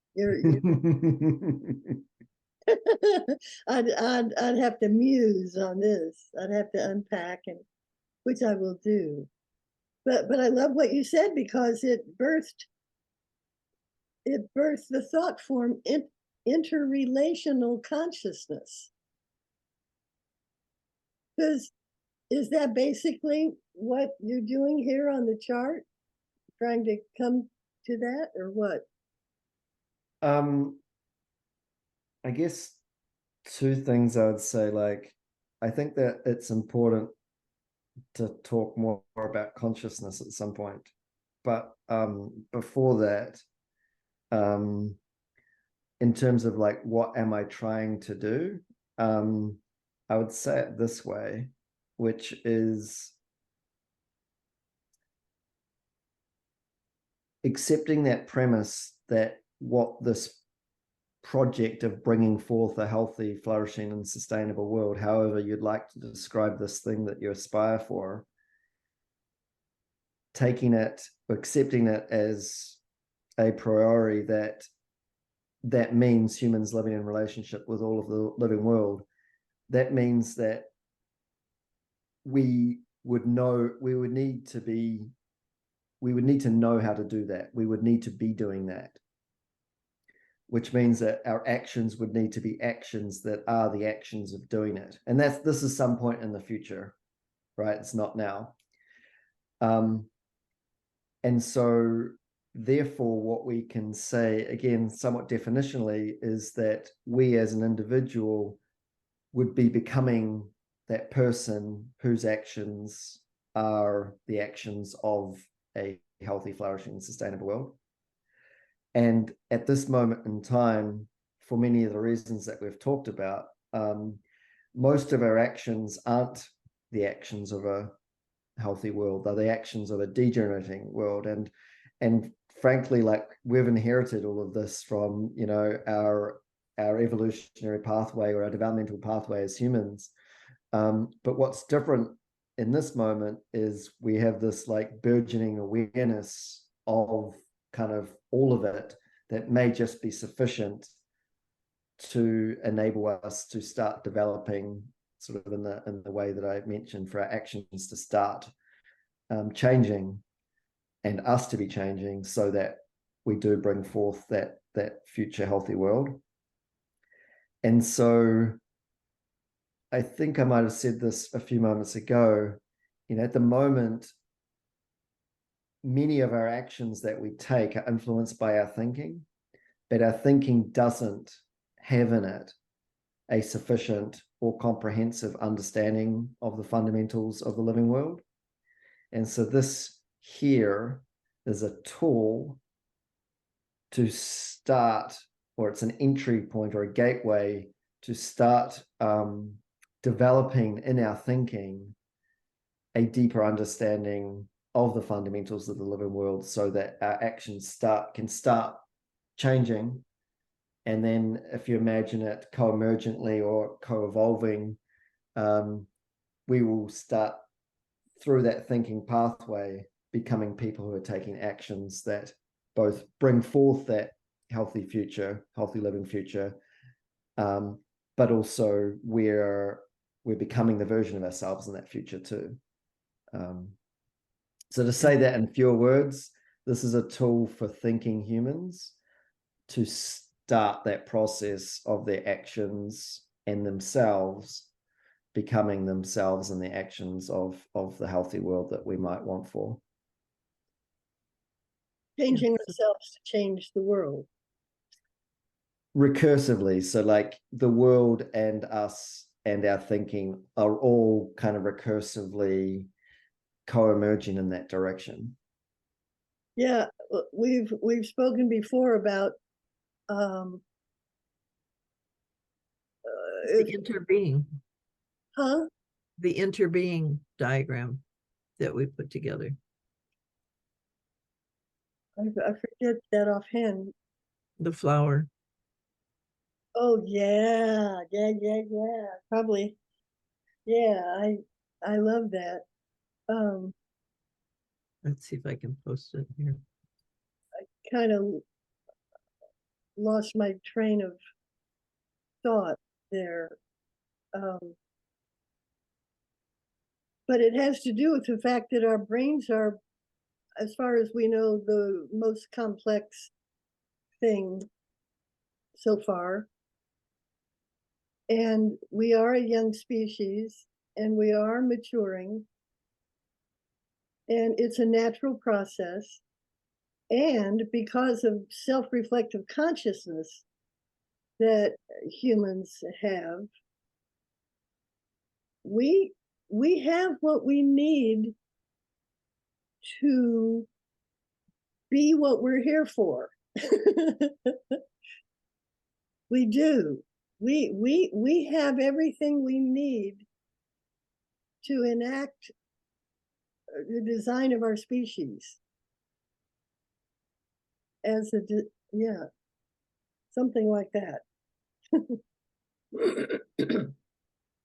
D: I'd have to muse on this. I'd have to unpack, and which I will do. But I love what you said, because it birthed the thought form interrelational consciousness. Because is that basically what you're doing here on the chart? Trying to come to that, or what?
C: I guess two things I would say. Like, I think that it's important to talk more about consciousness at some point, but before that, in terms of like, what am I trying to do? I would say it this way, which is accepting that premise that what this project of bringing forth a healthy, flourishing, and sustainable world, however you'd like to describe this thing that you aspire for, taking it, accepting it as a priori, that means humans living in relationship with all of the living world. That means that we would need to know how to do that. We would need to be doing that, which means that our actions would need to be actions that are the actions of doing it. And this is some point in the future, right? It's not now. And so therefore, what we can say, again, somewhat definitionally, is that we as an individual would be becoming that person whose actions are the actions of a healthy, flourishing, and sustainable world. And at this moment in time, for many of the reasons that we've talked about, most of our actions aren't the actions of a healthy world. They're the actions of a degenerating world. And frankly, like, we've inherited all of this from, you know, our evolutionary pathway, or our developmental pathway as humans. But what's different in this moment is we have this like burgeoning awareness of kind of all of it that may just be sufficient to enable us to start developing, sort of in the way that I mentioned, for our actions to start changing. and us to be changing so that we do bring forth that future healthy world. And so I think I might have said this a few moments ago, at the moment, many of our actions that we take are influenced by our thinking, but our thinking doesn't have in it a sufficient or comprehensive understanding of the fundamentals of the living world. And so this here is a tool to start, or it's an entry point or a gateway to start developing in our thinking a deeper understanding of the fundamentals of the living world, so that our actions can start changing. And then if you imagine it co-emergently or co-evolving, we will start through that thinking pathway becoming people who are taking actions that both bring forth that healthy future, healthy living future, but also we're becoming the version of ourselves in that future too. So to say that in fewer words, this is a tool for thinking humans to start that process of their actions and themselves becoming themselves and the actions of the healthy world that we might want for.
D: Changing ourselves to change the world.
C: Recursively, so like the world and us and our thinking are all kind of recursively co-emerging in that direction.
D: Yeah, we've spoken before about
A: the interbeing.
D: Huh?
A: The interbeing diagram that we put together.
D: I forget that offhand.
A: The flower.
D: Oh yeah. Probably. Yeah, I love that.
A: Let's see if I can post it here.
D: I kind of lost my train of thought there. But it has to do with the fact that our brains are, as far as we know, the most complex thing so far. And we are a young species, and we are maturing. And it's a natural process. And because of self-reflective consciousness that humans have, we have what we need to be what we're here for. We do. We have everything we need to enact the design of our species as something like that.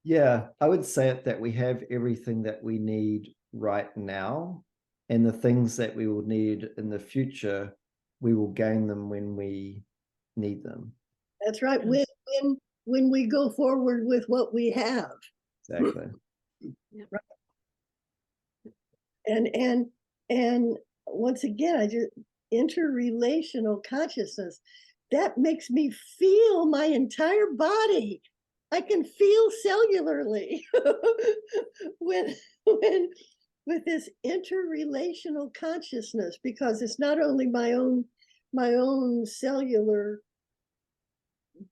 C: Yeah, I would say it that we have everything that we need right now, and the things that we will need in the future, we will gain them when we need them.
D: That's right. When we go forward with what we have.
C: Exactly.
D: Right. And once again, I just interrelational consciousness, that makes me feel my entire body. I can feel cellularly when with this interrelational consciousness, because it's not only my own cellular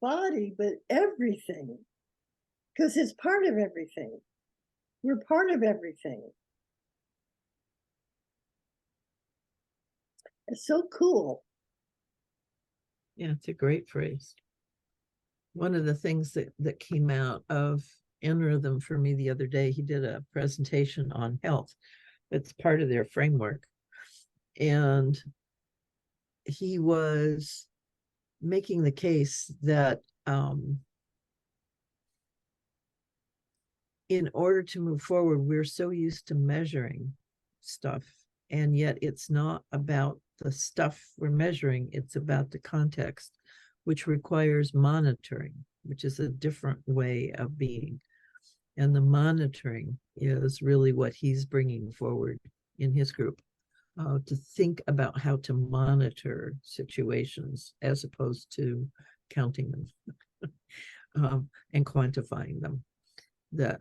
D: body, but everything, because it's part of everything. We're part of everything. It's so cool.
A: Yeah, it's a great phrase. One of the things that came out of N-Rhythm for me the other day, he did a presentation on health. It's part of their framework. And he was making the case that in order to move forward, we're so used to measuring stuff, and yet it's not about the stuff we're measuring, it's about the context, which requires monitoring, which is a different way of being. And the monitoring is really what he's bringing forward in his group. to think about how to monitor situations as opposed to counting them and quantifying them.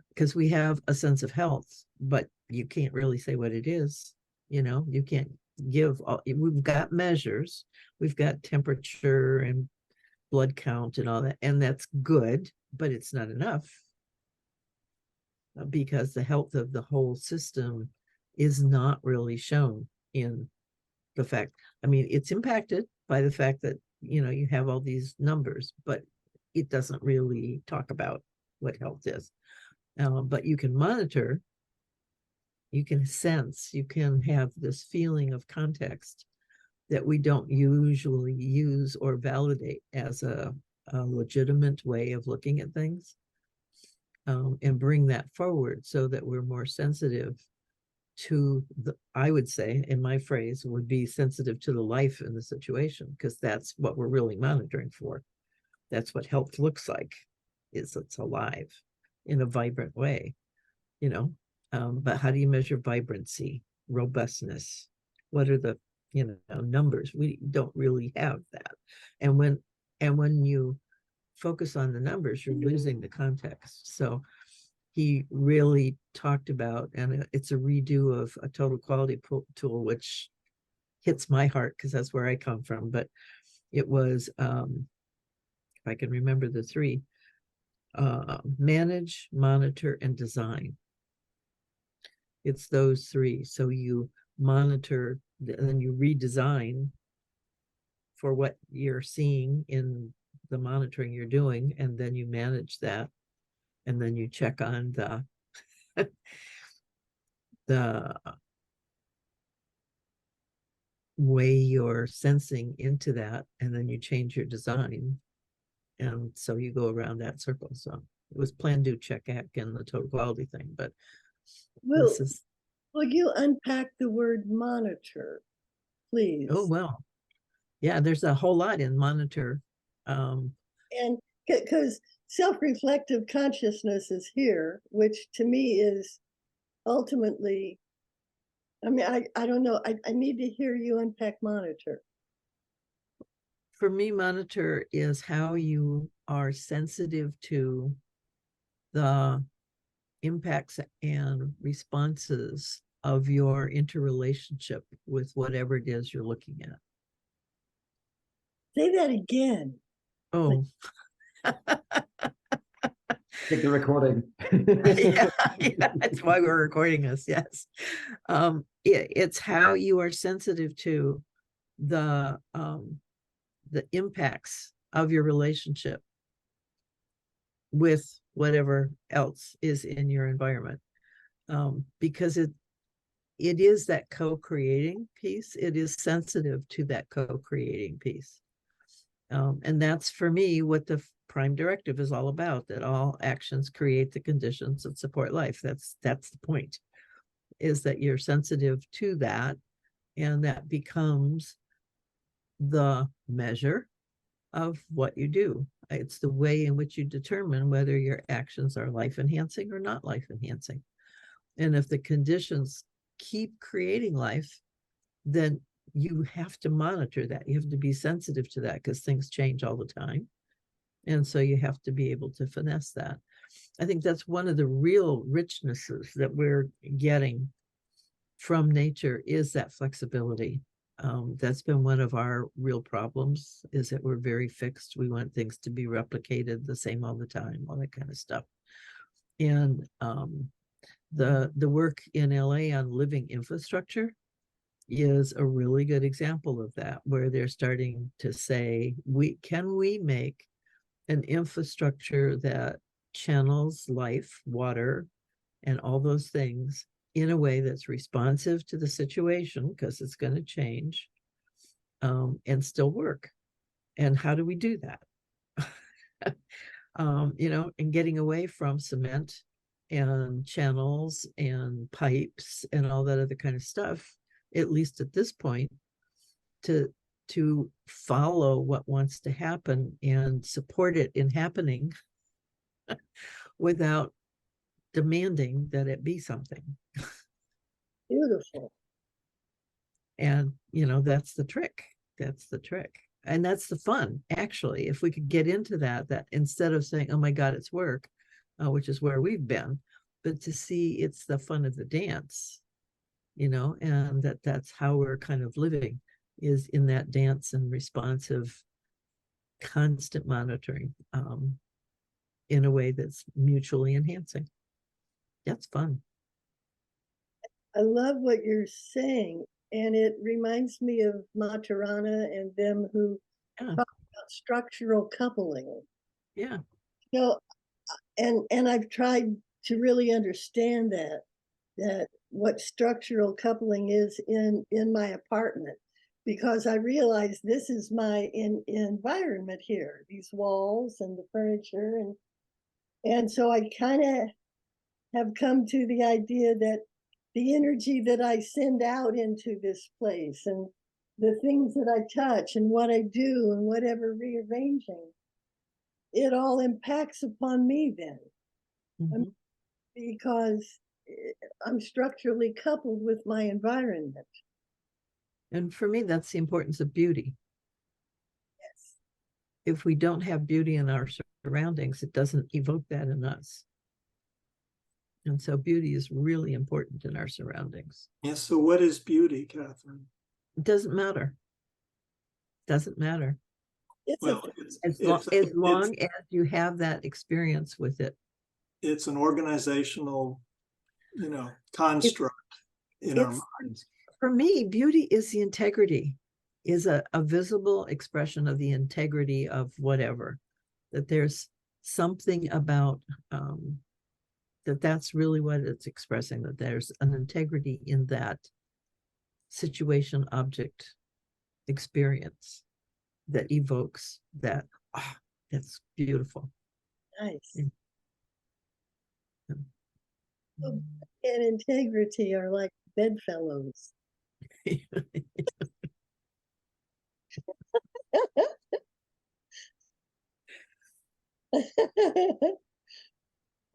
A: Because we have a sense of health, but you can't really say what it is. You can't give we've got measures, we've got temperature and blood count and all that, and that's good, but it's not enough, because the health of the whole system is not really shown in the fact. I mean, it's impacted by the fact that you have all these numbers, but it doesn't really talk about what health is. But you can monitor, you can sense, you can have this feeling of context that we don't usually use or validate as a legitimate way of looking at things, and bring that forward so that we're more sensitive to I would say, in my phrase, would be sensitive to the life in the situation, because that's what we're really monitoring for. That's what health looks like, is it's alive in a vibrant way, but how do you measure vibrancy, robustness? What are the numbers? We don't really have that. And when you focus on the numbers, you're losing the context. So he really talked about, and it's a redo of a total quality tool, which hits my heart because that's where I come from. But it was, if I can remember the three, manage, monitor, and design. It's those three. So you monitor, and then you redesign for what you're seeing in the monitoring you're doing, and then you manage that, and then you check on the way you're sensing into that, and then you change your design, and so you go around that circle. So it was plan, do, check, act, and the total quality thing. But
D: will you unpack the word monitor, please?
A: Oh, well, yeah, there's a whole lot in monitor.
D: And because self-reflective consciousness is here, which to me is ultimately, I mean, I don't know, I need to hear you unpack monitor.
A: For me, monitor is how you are sensitive to the impacts and responses of your interrelationship with whatever it is you're looking at.
D: Say that again.
A: Oh.
C: Take the recording.
A: yeah, that's why we're recording this. Yes. It's how you are sensitive to the impacts of your relationship with whatever else is in your environment, because it is that co-creating piece. It is sensitive to that co-creating piece, and that's, for me, what the prime directive is all about, that all actions create the conditions that support life. That's the point, is that you're sensitive to that, and that becomes the measure of what you do. It's the way in which you determine whether your actions are life enhancing or not life enhancing. And if the conditions keep creating life, then you have to monitor that. You have to be sensitive to that, because things change all the time. And so you have to be able to finesse that. I think that's one of the real richnesses that we're getting from nature, is that flexibility. That's been one of our real problems, is that we're very fixed. We want things to be replicated the same all the time, all that kind of stuff. And the work in LA on living infrastructure is a really good example of that, where they're starting to say, can we make an infrastructure that channels life, water, and all those things in a way that's responsive to the situation, because it's going to change, and still work. And how do we do that? And getting away from cement and channels and pipes and all that other kind of stuff, at least at this point, to follow what wants to happen and support it in happening without demanding that it be something.
D: Beautiful.
A: And, that's the trick. That's the trick. And that's the fun, actually. If we could get into that instead of saying, oh my God, it's work, which is where we've been, but to see it's the fun of the dance, and that's how we're kind of living, is in that dance and responsive, constant monitoring, in a way that's mutually enhancing. That's fun.
D: I love what you're saying. And it reminds me of Maturana and them who
A: Yeah.
D: talk about structural coupling.
A: Yeah.
D: And I've tried to really understand that what structural coupling is in my apartment, because I realize this is my environment here, these walls and the furniture, and so I kind of have come to the idea that the energy that I send out into this place and the things that I touch and what I do and whatever rearranging, it all impacts upon me then.
A: Mm-hmm.
D: Because I'm structurally coupled with my environment.
A: And for me, that's the importance of beauty.
D: Yes.
A: If we don't have beauty in our surroundings, it doesn't evoke that in us. And so beauty is really important in our surroundings.
B: Yes. So what is beauty, Kathryn?
A: It doesn't matter. Doesn't matter. As long as you have that experience with it.
B: It's an organizational, construct in our minds.
A: For me, beauty is the integrity, is a visible expression of the integrity of whatever. That there's something about that's really what it's expressing, that there's an integrity in that situation, object, experience that evokes that. Oh, that's beautiful.
D: Nice.
A: Yeah.
D: And integrity are like bedfellows.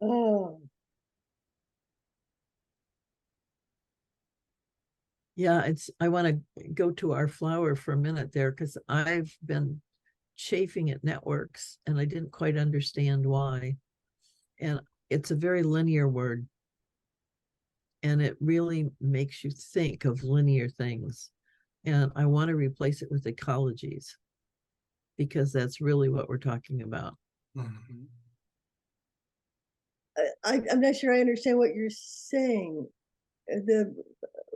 D: Oh.
A: Yeah, I want to go to our flower for a minute there, because I've been chafing at networks and I didn't quite understand why. And it's a very linear word. And it really makes you think of linear things. And I want to replace it with ecologies, because that's really what we're talking about.
B: Mm-hmm.
D: I'm not sure I understand what you're saying. The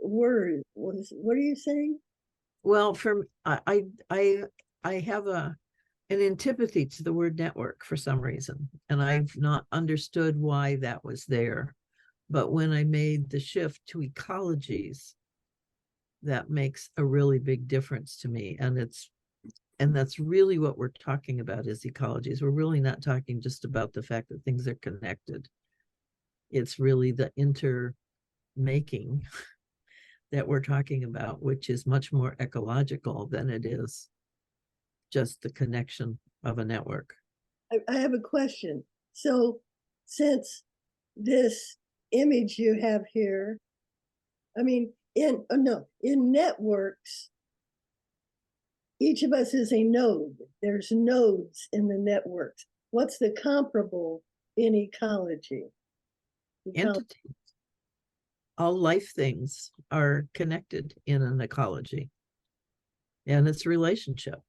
D: word, what are you saying?
A: Well, I have an antipathy to the word network for some reason, and I've not understood why that was there. But when I made the shift to ecologies, that makes a really big difference to me. And that's really what we're talking about, is ecologies. We're really not talking just about the fact that things are connected. It's really the inter-making that we're talking about, which is much more ecological than it is just the connection of a network.
D: I have a question. So since this image you have here, I mean, in networks, each of us is a node. There's nodes in the networks. What's the comparable in ecology?
A: Entities. All life things are connected in an ecology, and it's a relationship.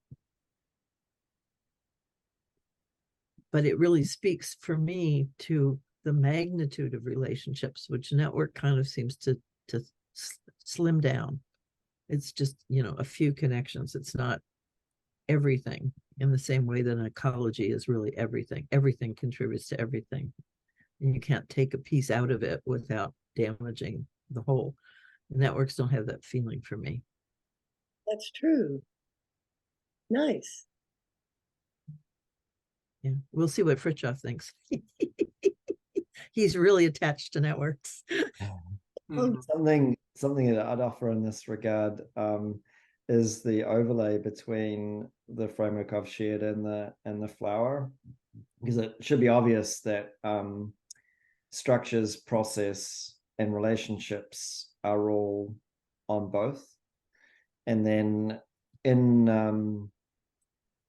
A: But it really speaks for me to the magnitude of relationships, which network kind of seems to slim down. It's just, a few connections. It's not everything, in the same way that an ecology is really everything. Everything contributes to everything. And you can't take a piece out of it without damaging the whole. Networks don't have that feeling for me.
D: That's true. Nice.
A: Yeah, we'll see what Fritjof thinks. He's really attached to networks.
B: Mm-hmm.
C: Something that I'd offer in this regard is the overlay between the framework I've shared and the flower, because it should be obvious that structures, process, and relationships are all on both. And then in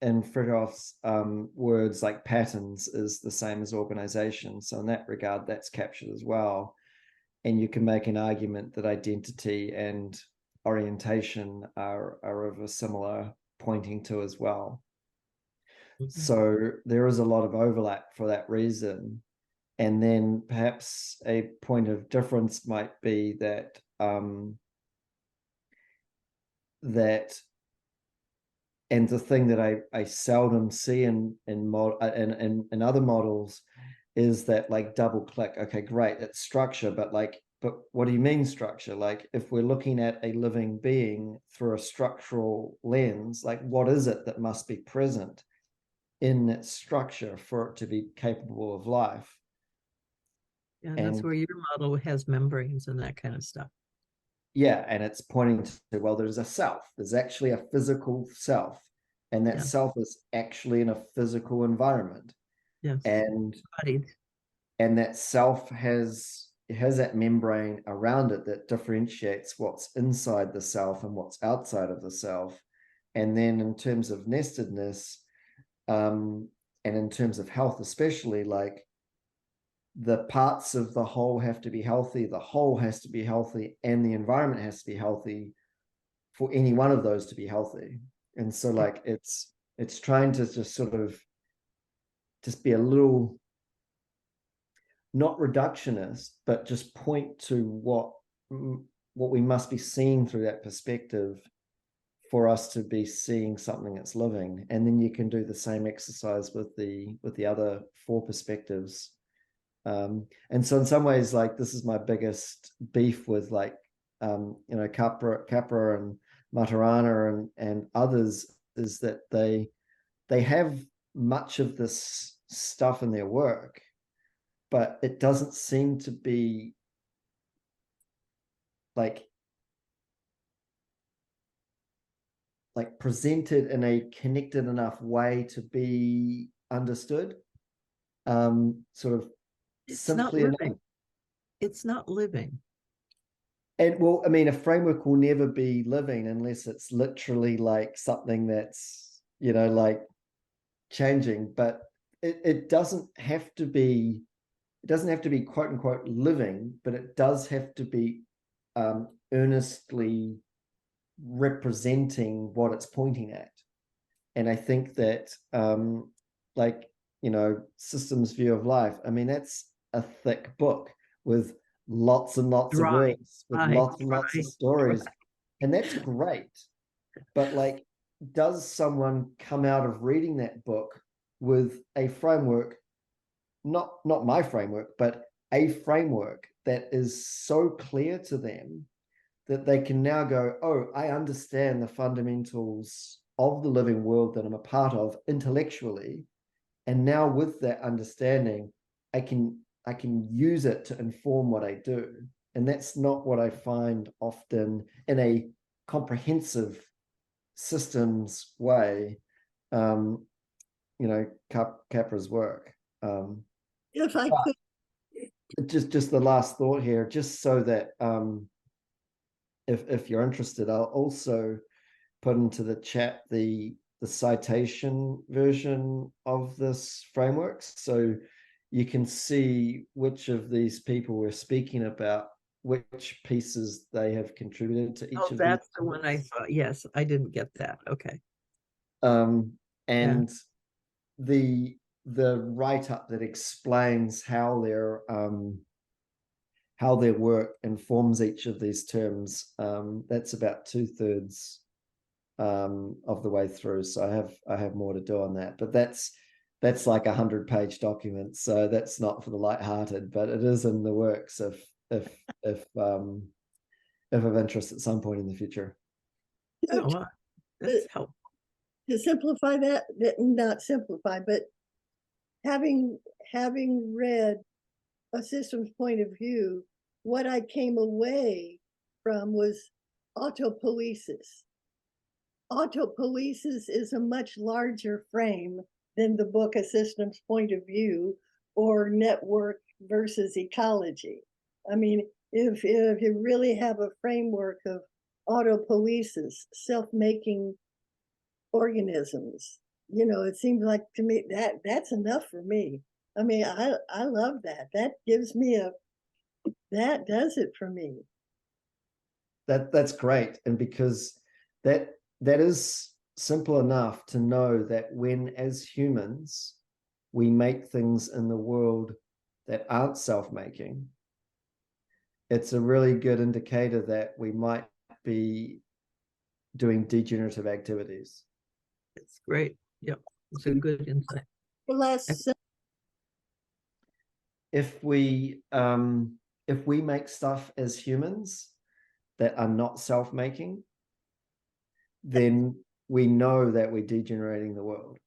C: Fritjof's words, like patterns is the same as organization. So in that regard, that's captured as well. And you can make an argument that identity and orientation are of a similar pointing to as well. So there is a lot of overlap for that reason. And then perhaps a point of difference might be that and the thing that I seldom see in other models is that, like, double click, okay, great, it's structure, but what do you mean structure? Like, if we're looking at a living being through a structural lens, like, what is it that must be present in that structure for it to be capable of life?
A: Yeah, and that's where your model has membranes and that kind of stuff.
C: Yeah, and it's pointing to, well, there's a self. There's actually a physical self, and that self is actually in a physical environment.
A: Yes.
C: And
A: Bodied.
C: And that self has that membrane around it that differentiates what's inside the self and what's outside of the self. And then in terms of nestedness, and in terms of health, especially, like, the parts of the whole have to be healthy, the whole has to be healthy, and the environment has to be healthy for any one of those to be healthy. And so, like, it's trying to just sort of just be a little, not reductionist, but just point to what we must be seeing through that perspective for us to be seeing something that's living. And then you can do the same exercise with the other four perspectives. And so in some ways, like, this is my biggest beef with, like, Capra and Maturana and others, is that they have much of this stuff in their work, but it doesn't seem to be like presented in a connected enough way to be understood. Sort of
A: It's
C: simply
A: not living.
C: enough.
A: It's not living.
C: And, well, I mean, a framework will never be living unless it's literally like something that's, like, changing. But it doesn't have to be, quote unquote living, but it does have to be earnestly representing what it's pointing at. And I think that Systems View of Life, I mean, that's a thick book with lots and lots of words, with lots and lots of stories, and that's great. But, like, does someone come out of reading that book with a framework, not my framework, but a framework that is so clear to them that they can now go, oh, I understand the fundamentals of the living world that I'm a part of intellectually, and now with that understanding, I can use it to inform what I do. And that's not what I find often in a comprehensive systems way, Capra's work.
D: If I could,
C: just the last thought here, just so that if you're interested, I'll also put into the chat the citation version of this framework, so you can see which of these people we're speaking about, which pieces they have contributed to each of
A: that's
C: these.
A: the one I thought. Yes, I didn't get that. Okay.
C: And the write-up that explains how their work informs each of these terms, that's about 2/3 of the way through. So I have more to do on that, but that's like 100-page document, so that's not for the lighthearted, but it is in the works if of interest at some point in the future.
A: Oh, well, that's helpful.
D: To simplify that, not simplify, but having read A Systems Point of View, what I came away from was autopoiesis. Autopoiesis is a much larger frame than the book A Systems Point of View or network versus ecology. I mean, if you really have a framework of autopoiesis, self-making organisms. It seems like to me that's enough for me. I mean, I love that. That gives me that does it for me.
C: That's great. And because that is simple enough to know that when, as humans, we make things in the world that aren't self-making, it's a really good indicator that we might be doing degenerative activities.
A: It's great. Yep. It's a good insight.
D: The last
C: If we make stuff as humans that are not self-making, then we know that we're degenerating the world.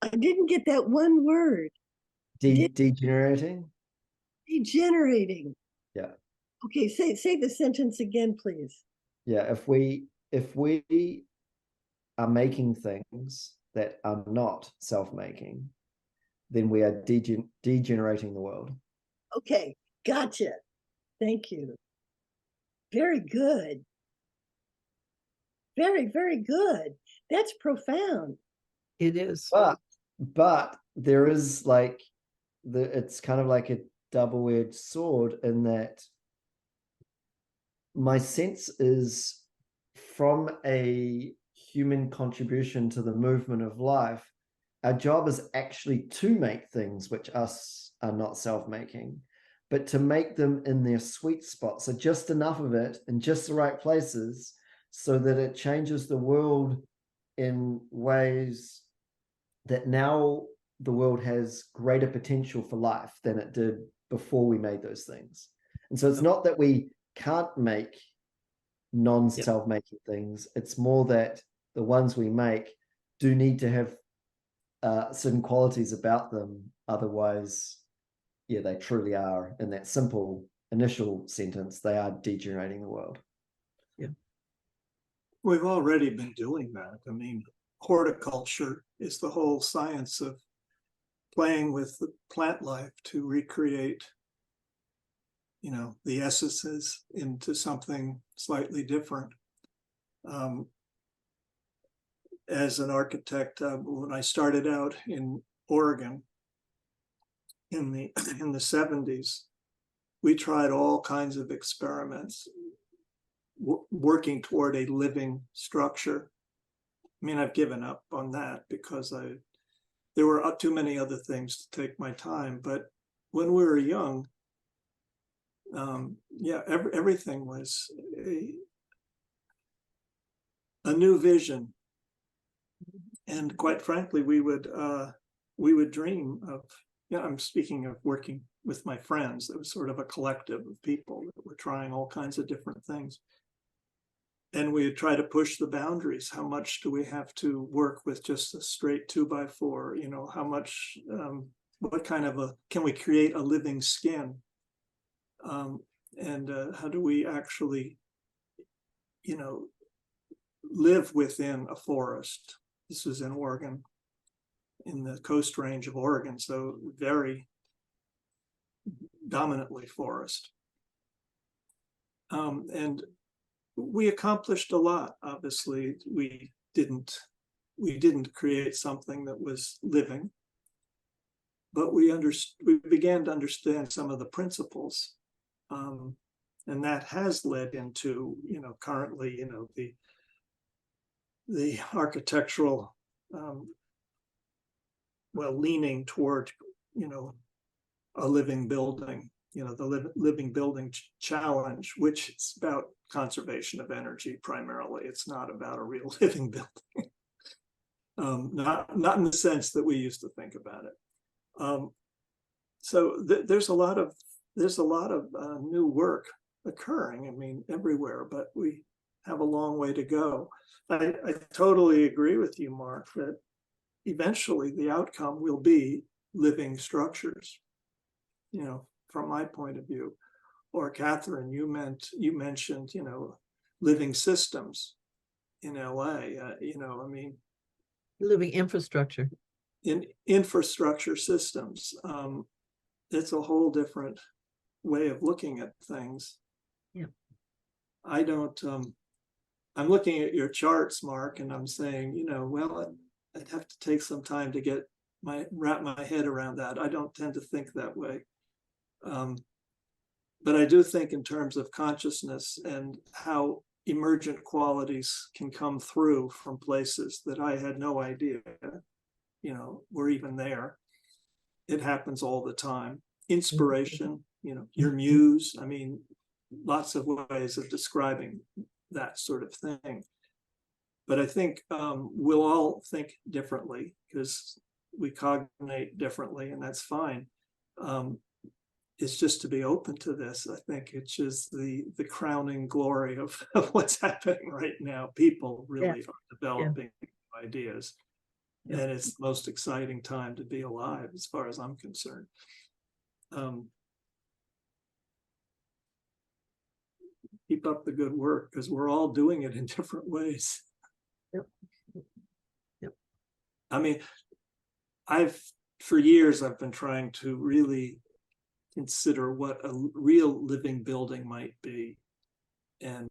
D: I didn't get that one word.
C: Degenerating?
D: Degenerating.
C: Yeah.
D: Okay, say the sentence again, please.
C: Yeah, if we are making things that are not self-making, then we are degenerating the world.
D: Okay, gotcha. Thank you. Very good. Very, very good. That's profound.
A: It is.
C: But there is it's kind of like a double-edged sword in that my sense is, from a human contribution to the movement of life, our job is actually to make things which us are not self-making, but to make them in their sweet spot. So just enough of it in just the right places so that it changes the world in ways that now the world has greater potential for life than it did before we made those things. And so it's not that we can't make non-self-making things. It's more that the ones we make do need to have certain qualities about them. Otherwise, yeah, they truly are, in that simple initial sentence, they are degenerating the world.
A: Yeah.
B: We've already been doing that. I mean, horticulture is the whole science of playing with the plant life to recreate, the essences into something slightly different. As an architect, when I started out in Oregon in the 70s, we tried all kinds of experiments working toward a living structure. I mean, I've given up on that because there were too many other things to take my time. But when we were young, everything was a new vision. And quite frankly, we would dream of, I'm speaking of working with my friends. There was sort of a collective of people that were trying all kinds of different things. And we would try to push the boundaries. How much do we have to work with just a straight 2x4? How much, what kind of can we create a living skin? And how do we actually, live within a forest? This was in Oregon, in the Coast Range of Oregon, so very dominantly forest. And we accomplished a lot. Obviously, we didn't create something that was living, but we began to understand some of the principles, and that has led into, currently, the architectural, leaning toward, a living building, the living building challenge, which is about conservation of energy primarily. It's not about a real living building, not in the sense that we used to think about it. So there's a lot of new work occurring. I mean, everywhere, but we have a long way to go. I totally agree with you, Mark, that eventually the outcome will be living structures, from my point of view. Or Kathryn, you mentioned, living systems in LA, I mean.
A: Living infrastructure.
B: In infrastructure systems, it's a whole different way of looking at things.
A: Yeah.
B: I don't, I'm looking at your charts, Mark, and I'm saying, you know, well, I'd have to take some time to wrap my head around that. I don't tend to think that way. But I do think in terms of consciousness and how emergent qualities can come through from places that I had no idea, you know, were even there. It happens all the time. Inspiration, you know, your muse. I mean, lots of ways of describing that sort of thing. But I think we'll all think differently because we cognate differently, and that's fine. It's just to be open to this. I think it's just the crowning glory of what's happening right now. People really are developing ideas. And it's the most exciting time to be alive, as far as I'm concerned. Keep up the good work, because we're all doing it in different ways.
A: Yep.
B: I mean, for years, I've been trying to really consider what a real living building might be, and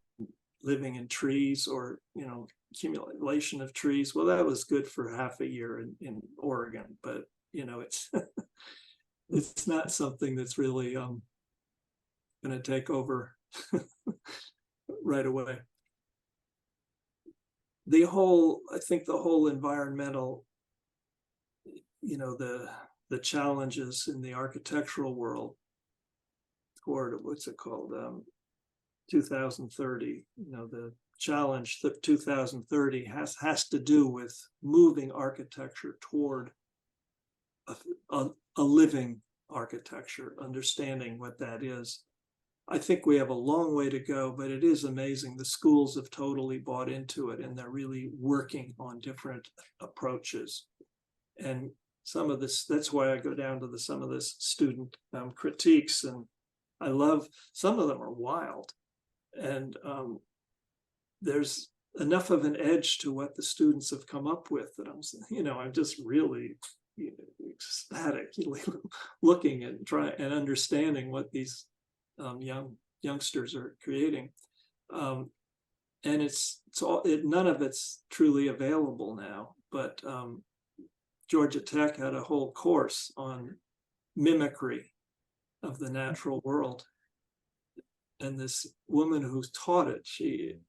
B: living in trees, or, you know, accumulation of trees. Well, that was good for half a year in Oregon, but, you know, it's it's not something that's really going to take over right away. I think the whole environmental, you know, the challenges in the architectural world toward, what's it called, 2030, you know, the challenge that 2030 has to do with moving architecture toward a living architecture, understanding what that is. I think we have a long way to go, but it is amazing. The schools have totally bought into it, and they're really working on different approaches. And some of this, that's why I go down to some of this student critiques, and I love, some of them are wild. And there's enough of an edge to what the students have come up with that I'm just really, you know, ecstatic, looking and trying and understanding what these youngsters are creating. And it's all, none of it's truly available now, but Georgia Tech had a whole course on mimicry of the natural world. And this woman who taught it, she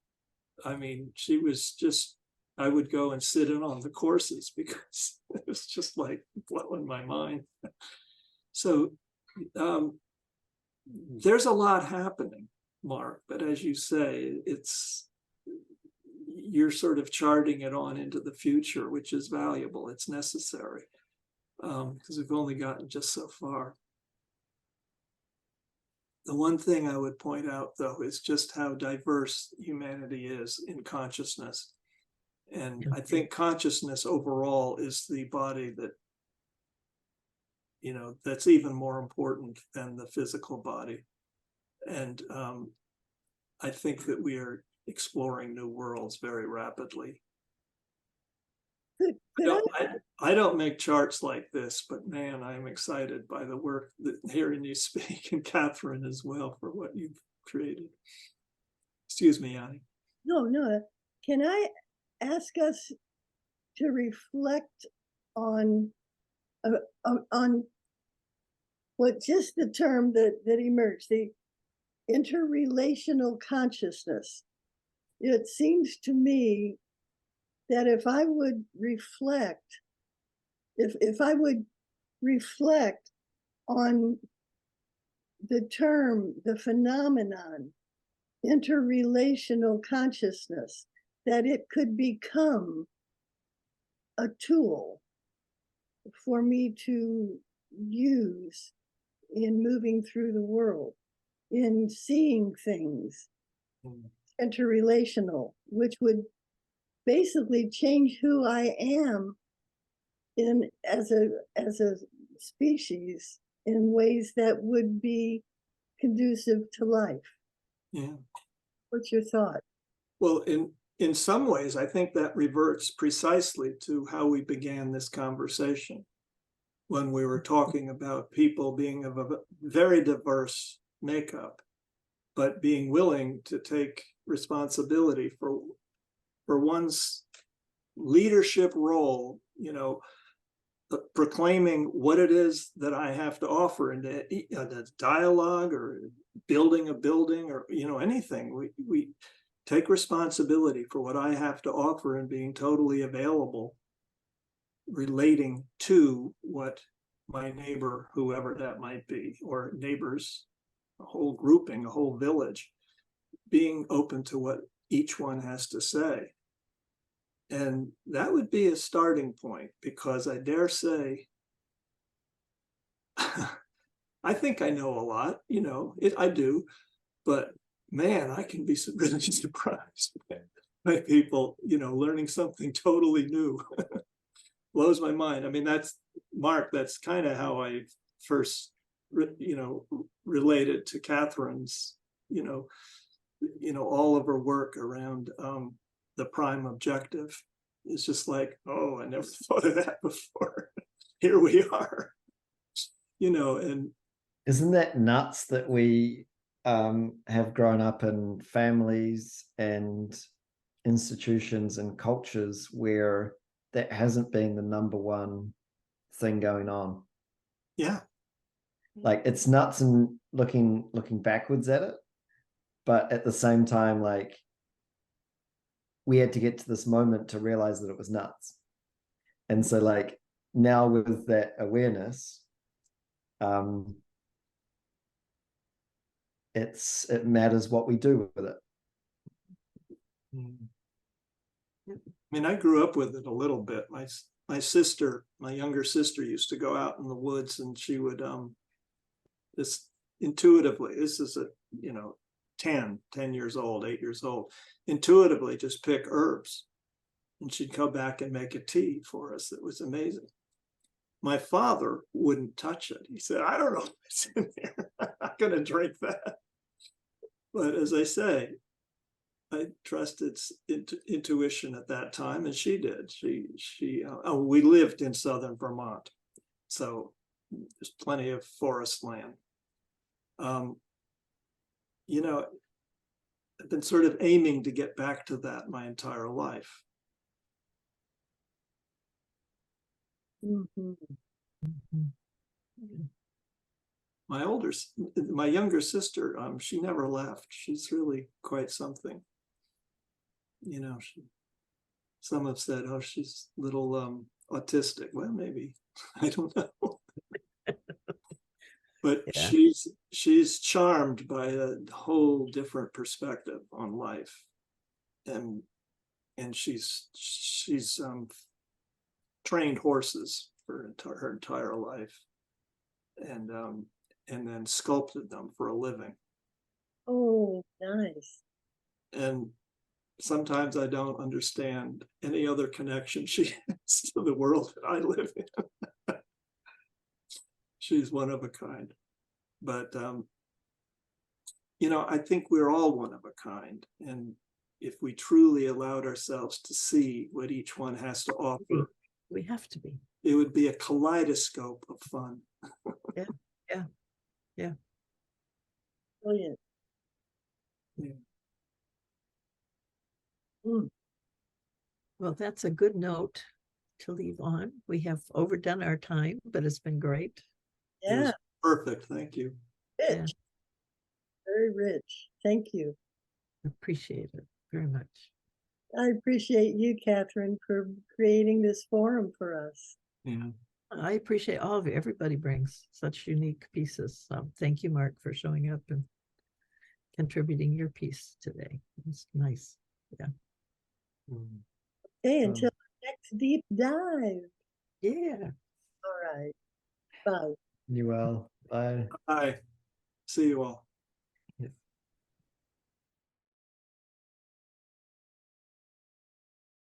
B: was just, I would go and sit in on the courses because it was just like blowing my mind. So there's a lot happening, Mark, but as you say, you're sort of charting it on into the future, which is valuable. It's necessary, because we've only gotten just so far. The one thing I would point out, though, is just how diverse humanity is in consciousness. And I think consciousness overall is the body that, you know, that's even more important than the physical body. And I think that we are exploring new worlds very rapidly. I don't make charts like this, but man, I'm excited by the work that hearing you speak, and Kathryn as well, for what you've created. Excuse me, Yanni.
D: No. Can I ask us to reflect on what just the term that emerged, the interrelational consciousness? It seems to me that if I would reflect, if I would reflect on the term, the phenomenon, interrelational consciousness, that it could become a tool for me to use in moving through the world, in seeing things, interrelational, which would basically change who I am as a species in ways that would be conducive to life.
B: Yeah.
D: What's your thought?
B: Well, in some ways, I think that reverts precisely to how we began this conversation, when we were talking about people being of a very diverse makeup, but being willing to take responsibility for for one's leadership role, you know, proclaiming what it is that I have to offer in the dialogue or building a building or, you know, anything. We take responsibility for what I have to offer and being totally available, relating to what my neighbor, whoever that might be, or neighbors, a whole grouping, a whole village, being open to what each one has to say. And that would be a starting point, because I dare say, I think I know a lot, you know, I do, but man, I can be really surprised by people, you know, learning something totally new. Blows my mind. I mean, that's, Mark, that's kind of how I first, you know, related to Kathryn's, you know, all of her work around the prime objective. It's just like, oh, I never thought of that before. Here we are, you know. And
C: isn't that nuts that we have grown up in families and institutions and cultures where that hasn't been the number one thing going on?
B: yeah,
C: like it's nuts, and looking backwards at it, but at the same time, like, we had to get to this moment to realize that it was nuts. And so, like, now with that awareness, it matters what we do with it.
B: I mean, I grew up with it a little bit. My sister, my younger sister, used to go out in the woods, and she would just intuitively, this is a, you know, 10 years old, 8 years old, intuitively just pick herbs, and she'd come back and make a tea for us. It was amazing. My father wouldn't touch it. He said, I don't know what's in there. I'm not going to drink that. But as I say, I trusted intuition at that time, and she did. We lived in southern Vermont, so there's plenty of forest land. You know, I've been sort of aiming to get back to that my entire life.
D: Mhm.
B: My younger sister, she never left. She's really quite something. You know, some have said, oh, she's a little autistic. Well, maybe, I don't know. But
A: Yeah.
B: she's charmed by a whole different perspective on life, and she's trained horses for her entire life, and then sculpted them for a living.
D: Oh, nice.
B: And sometimes I don't understand any other connection she has to the world that I live in. She's one of a kind. But, you know, I think we're all one of a kind. And if we truly allowed ourselves to see what each one has to offer,
A: We have to be.
B: it would be a kaleidoscope of fun.
A: Yeah.
D: Brilliant.
B: Yeah.
A: Well, that's a good note to leave on. We have overdone our time, but it's been great.
B: It was
D: Yeah,
B: perfect. Thank you.
D: rich.
A: Yeah.
D: Very rich. Thank you.
A: Appreciate it very much.
D: I appreciate you, Kathryn, for creating this forum for us.
B: Yeah.
A: I appreciate all of you. Everybody brings such unique pieces. So thank you, Mark, for showing up and contributing your piece today. It's nice. Yeah.
D: Okay, until the next deep dive.
A: Yeah.
D: All right. Bye.
C: You well. Bye.
B: Bye. See you all.